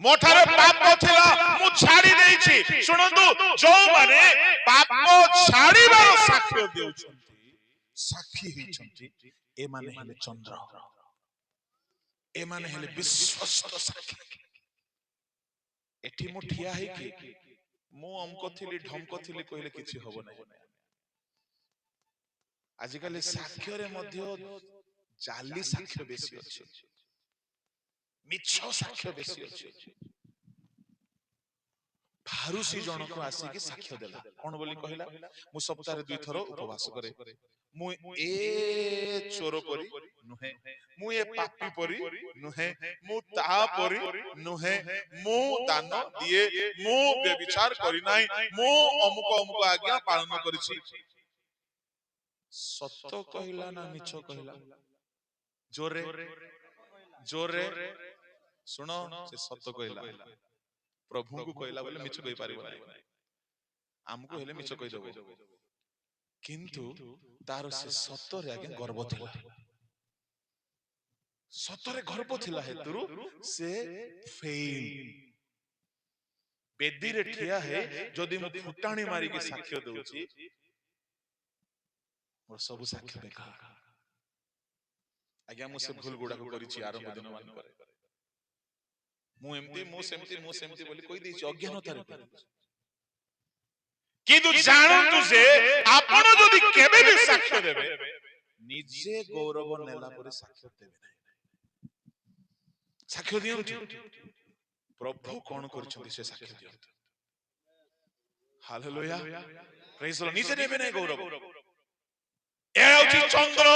A: ମୋ ଠାରେ ପାପ ଥିଲା, ମୁଁ ଛାଡି ଦେଇଛି। ଶୁଣନ୍ତୁ, ଯୋଉମାନେ ପାପ ଛାଡିବାର ସାକ୍ଷ୍ୟ ଦେଉଛନ୍ତି, ସାକ୍ଷୀ ହେଇଛନ୍ତି, ଏମାନେ ହେଲେ ଚନ୍ଦ୍ର, ଏମାନେ ହେଲେ ବିଶ୍ୱସ୍ତ ସାକ୍ଷୀ। ଏଠି ମୁଁ ଠିଆ ହେଇକି ମୁଁ ଅମକ ଥିଲି, ଢମକ ଥିଲି କହିଲେ କିଛି ହବ ନାହିଁ। ଆଜିକାଲି ସାକ୍ଷ୍ୟରେ ମଧ୍ୟ ଜାଲି ସାକ୍ଷ୍ୟ ବେଶୀ ଅଛି, ମିଛ ସାକ୍ଷ୍ୟ ବେଶୀ ଅଛି। ଫାରୁସି ଜଣକ ଆସିକି ସାକ୍ଷ୍ୟ ଦେଲା, କଣ ବୋଲି କହିଲା? ମୁଁ ସପ୍ତାହରେ 2 ଥର ଉପବାସ କରେ, ମୁଁ ଏ ଚୋର ପରି ନୁହେଁ, ମୁଁ ଏ ପାପୀ ପରି ନୁହେଁ, ମୁଁ ତା ପରି ନୁହେଁ, ମୁଁ ଦାନ ଦିଏ, ମୁଁ ବ୍ୟଭିଚାର କରି ନାହିଁ, ମୁଁ ଅମୁକ ଅମୁକ ଆଜ୍ଞା ପାଳନ କରିଛି। ସତ କହିଲା ନା ମିଛ କହିଲା? ଜୋରେ ଜୋରେ ଶୁଣ, ସେ ସତ କହିଲା। ପ୍ରଭୁଙ୍କୁ କହିଲା ବୋଲେ ମିଛ କହିପାରିବ ନାହିଁ। ଆମକୁ ହେଲେ ମିଛ କହିଦେବ, କିନ୍ତୁ ତାର ସେ ସତରେ ଆଜ୍ଞା ଗର୍ବ ଥିଲା। ସତରେ ଗର୍ବ ଥିଲା ହେତୁରୁ ସେ ଫେଲ୍। ବେଦିରେ ଠିଆ ହେ ଯଦି ମୁଁ ଫୁଟାଣି ମାରିକି ସାକ୍ଷ୍ୟ ଦଉଛି, ମୋର ସବୁ ସାକ୍ଷ୍ୟ ବେକାର। ଆଜ୍ଞା, ମୁଁ ସେ ଭୁଲ ଗୁଡାକୁ କରିଛି ଆରମ୍ଭ ଦିନ ମାନଙ୍କରେ। ମୁଁ ଏମିତି, ମୁଁ ସେମିତି ବୋଲି କହିଦେଇଛି, ଅଜ୍ଞାନତାରେ କହିଦେଇଛି। କିନ୍ତୁ ଜାଣନ୍ତୁ ଯେ ଆପଣ ଯଦି କେବେ ବି ସାକ୍ଷ୍ୟ ଦେବେ, ନିଜେ ଗୌରବ ନେଲା ପରେ ସାକ୍ଷ୍ୟ ଦେବେ ନାହିଁ। ସାକ୍ଷ୍ୟ ଦିଅନ୍ତୁ, ପ୍ରଭୁ କଣ କରିଛନ୍ତି ସେ ସାକ୍ଷ୍ୟ ଦିଅନ୍ତୁ। ହାଲେଲୁୟା, ପ୍ରେଜ୍ ଦ ଲର୍ଡ। ନିଜେ ନେବେ ନାହିଁ ଗୌରବ। ଏ ହେଉଛି ଚନ୍ଦ୍ର,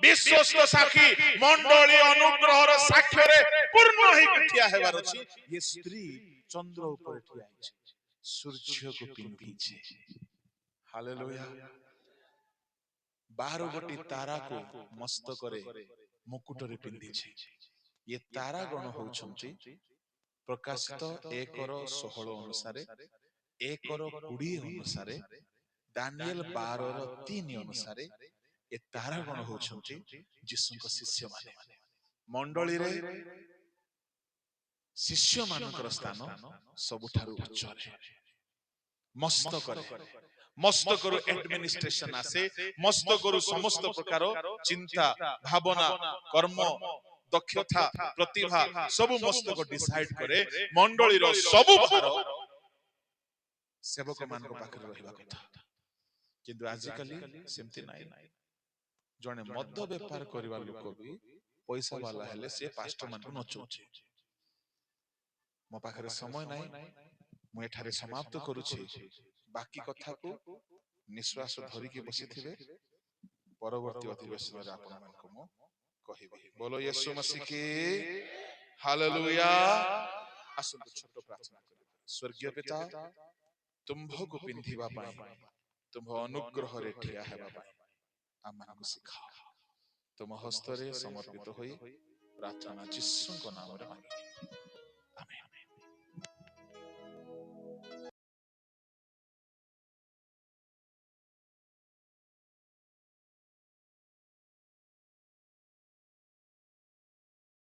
A: ବିଶ୍ୱସ୍ତ ସାକ୍ଷୀ, ମଣ୍ଡଳୀ ଅନୁଗ୍ରହର ସାକ୍ଷ୍ୟରେ ପୂର୍ଣ୍ଣ ହେଇକି ଠିଆ ହେବାର ଅଛି। ଏ ସ୍ତ୍ରୀ ଚନ୍ଦ୍ର ଉପରେ ଠିଆ ହେଇଛି, ସୂର୍ଯ୍ୟକୁ ପିନ୍ଧିଛି। ହାଲେଲୁୟା। 12 ଗୋଟି ତାରାକୁ ମସ୍ତକରେ ମୁକୁଟରେ ପିନ୍ଧିଛି। ଏ ତାରା ଗଣ ହଉଛନ୍ତି ପ୍ରକାଶିତ 1:16 ଅନୁସାରେ, 1:20 ଅନୁସାରେ, ଦାନିଏଲ 12:3 ଅନୁସାରେ ଏ ତାରା ଗଣ ହଉଛନ୍ତି ଯୀଶୁଙ୍କ ଶିଷ୍ୟମାନେ। ମଣ୍ଡଳୀରେ ଶିଷ୍ୟ ମାନଙ୍କର ସ୍ଥାନ ସବୁଠାରୁ ଉଚ୍ଚରେ। ମସ୍ତକରୁ ଆଡମିନିଷ୍ଟ୍ରେସନ ଆସେ, ମସ୍ତକରୁ ସମସ୍ତ ପ୍ରକାର ଚିନ୍ତା, ଭାବନା, କର୍ମ, ଦକ୍ଷତା, ପ୍ରତିଭା ସବୁ ମସ୍ତକ ଡିସାଇଡ କରେ। ମଣ୍ଡଳୀର ସବୁ ଭାର ସେବକ ମାନଙ୍କ ପାଖରେ ରହିବା କଥା। କିନ୍ତୁ ଆଜିକାଲି ସେମିତି ନାହିଁ। ଜଣେ ମଦ ବେପାର କରିବା ଲୋକ ବି ପଇସା ବାଲା ହେଲେ ସେ ପାଷ୍ଟର ମାନଙ୍କୁ ନଚଉଛି। ମୋ ପାଖରେ ସମୟ ନାହିଁ, ମୁଁ ଏଠାରେ ସମାପ୍ତ କରୁଛି। ବାକି କଥାକୁ ନିଶ୍ୱାସ ଧରିକି ବସିଥିବେ, ପରବର୍ତ୍ତୀ ଅଧିବେଶନରେ ଆପଣମାନଙ୍କୁ ମୁଁ କହିବି। ବୋଲୋ ୟୀଶୁ ମसीହ କି ହାଲେଲୁୟା। ଆସନ୍ତୁ ଛୋଟ ପ୍ରାର୍ଥନା କରିବା। ସ୍ୱର୍ଗୀୟ ପିତା ତୁମ୍ଭକୁ ପିନ୍ଧିବା ପାଇଁ ତୁମ୍ଭ ଅନୁଗ୍ରହରେ ଠିଆ ହେବା ପାଇଁ ଆମମାନଙ୍କୁ ଶିଖାଅ। ତୁମ ହସ୍ତରେ ସମର୍ପିତ ହୋଇ ପ୍ରାର୍ଥନା ଯୀଶୁଙ୍କ ନାମରେ ମାଗି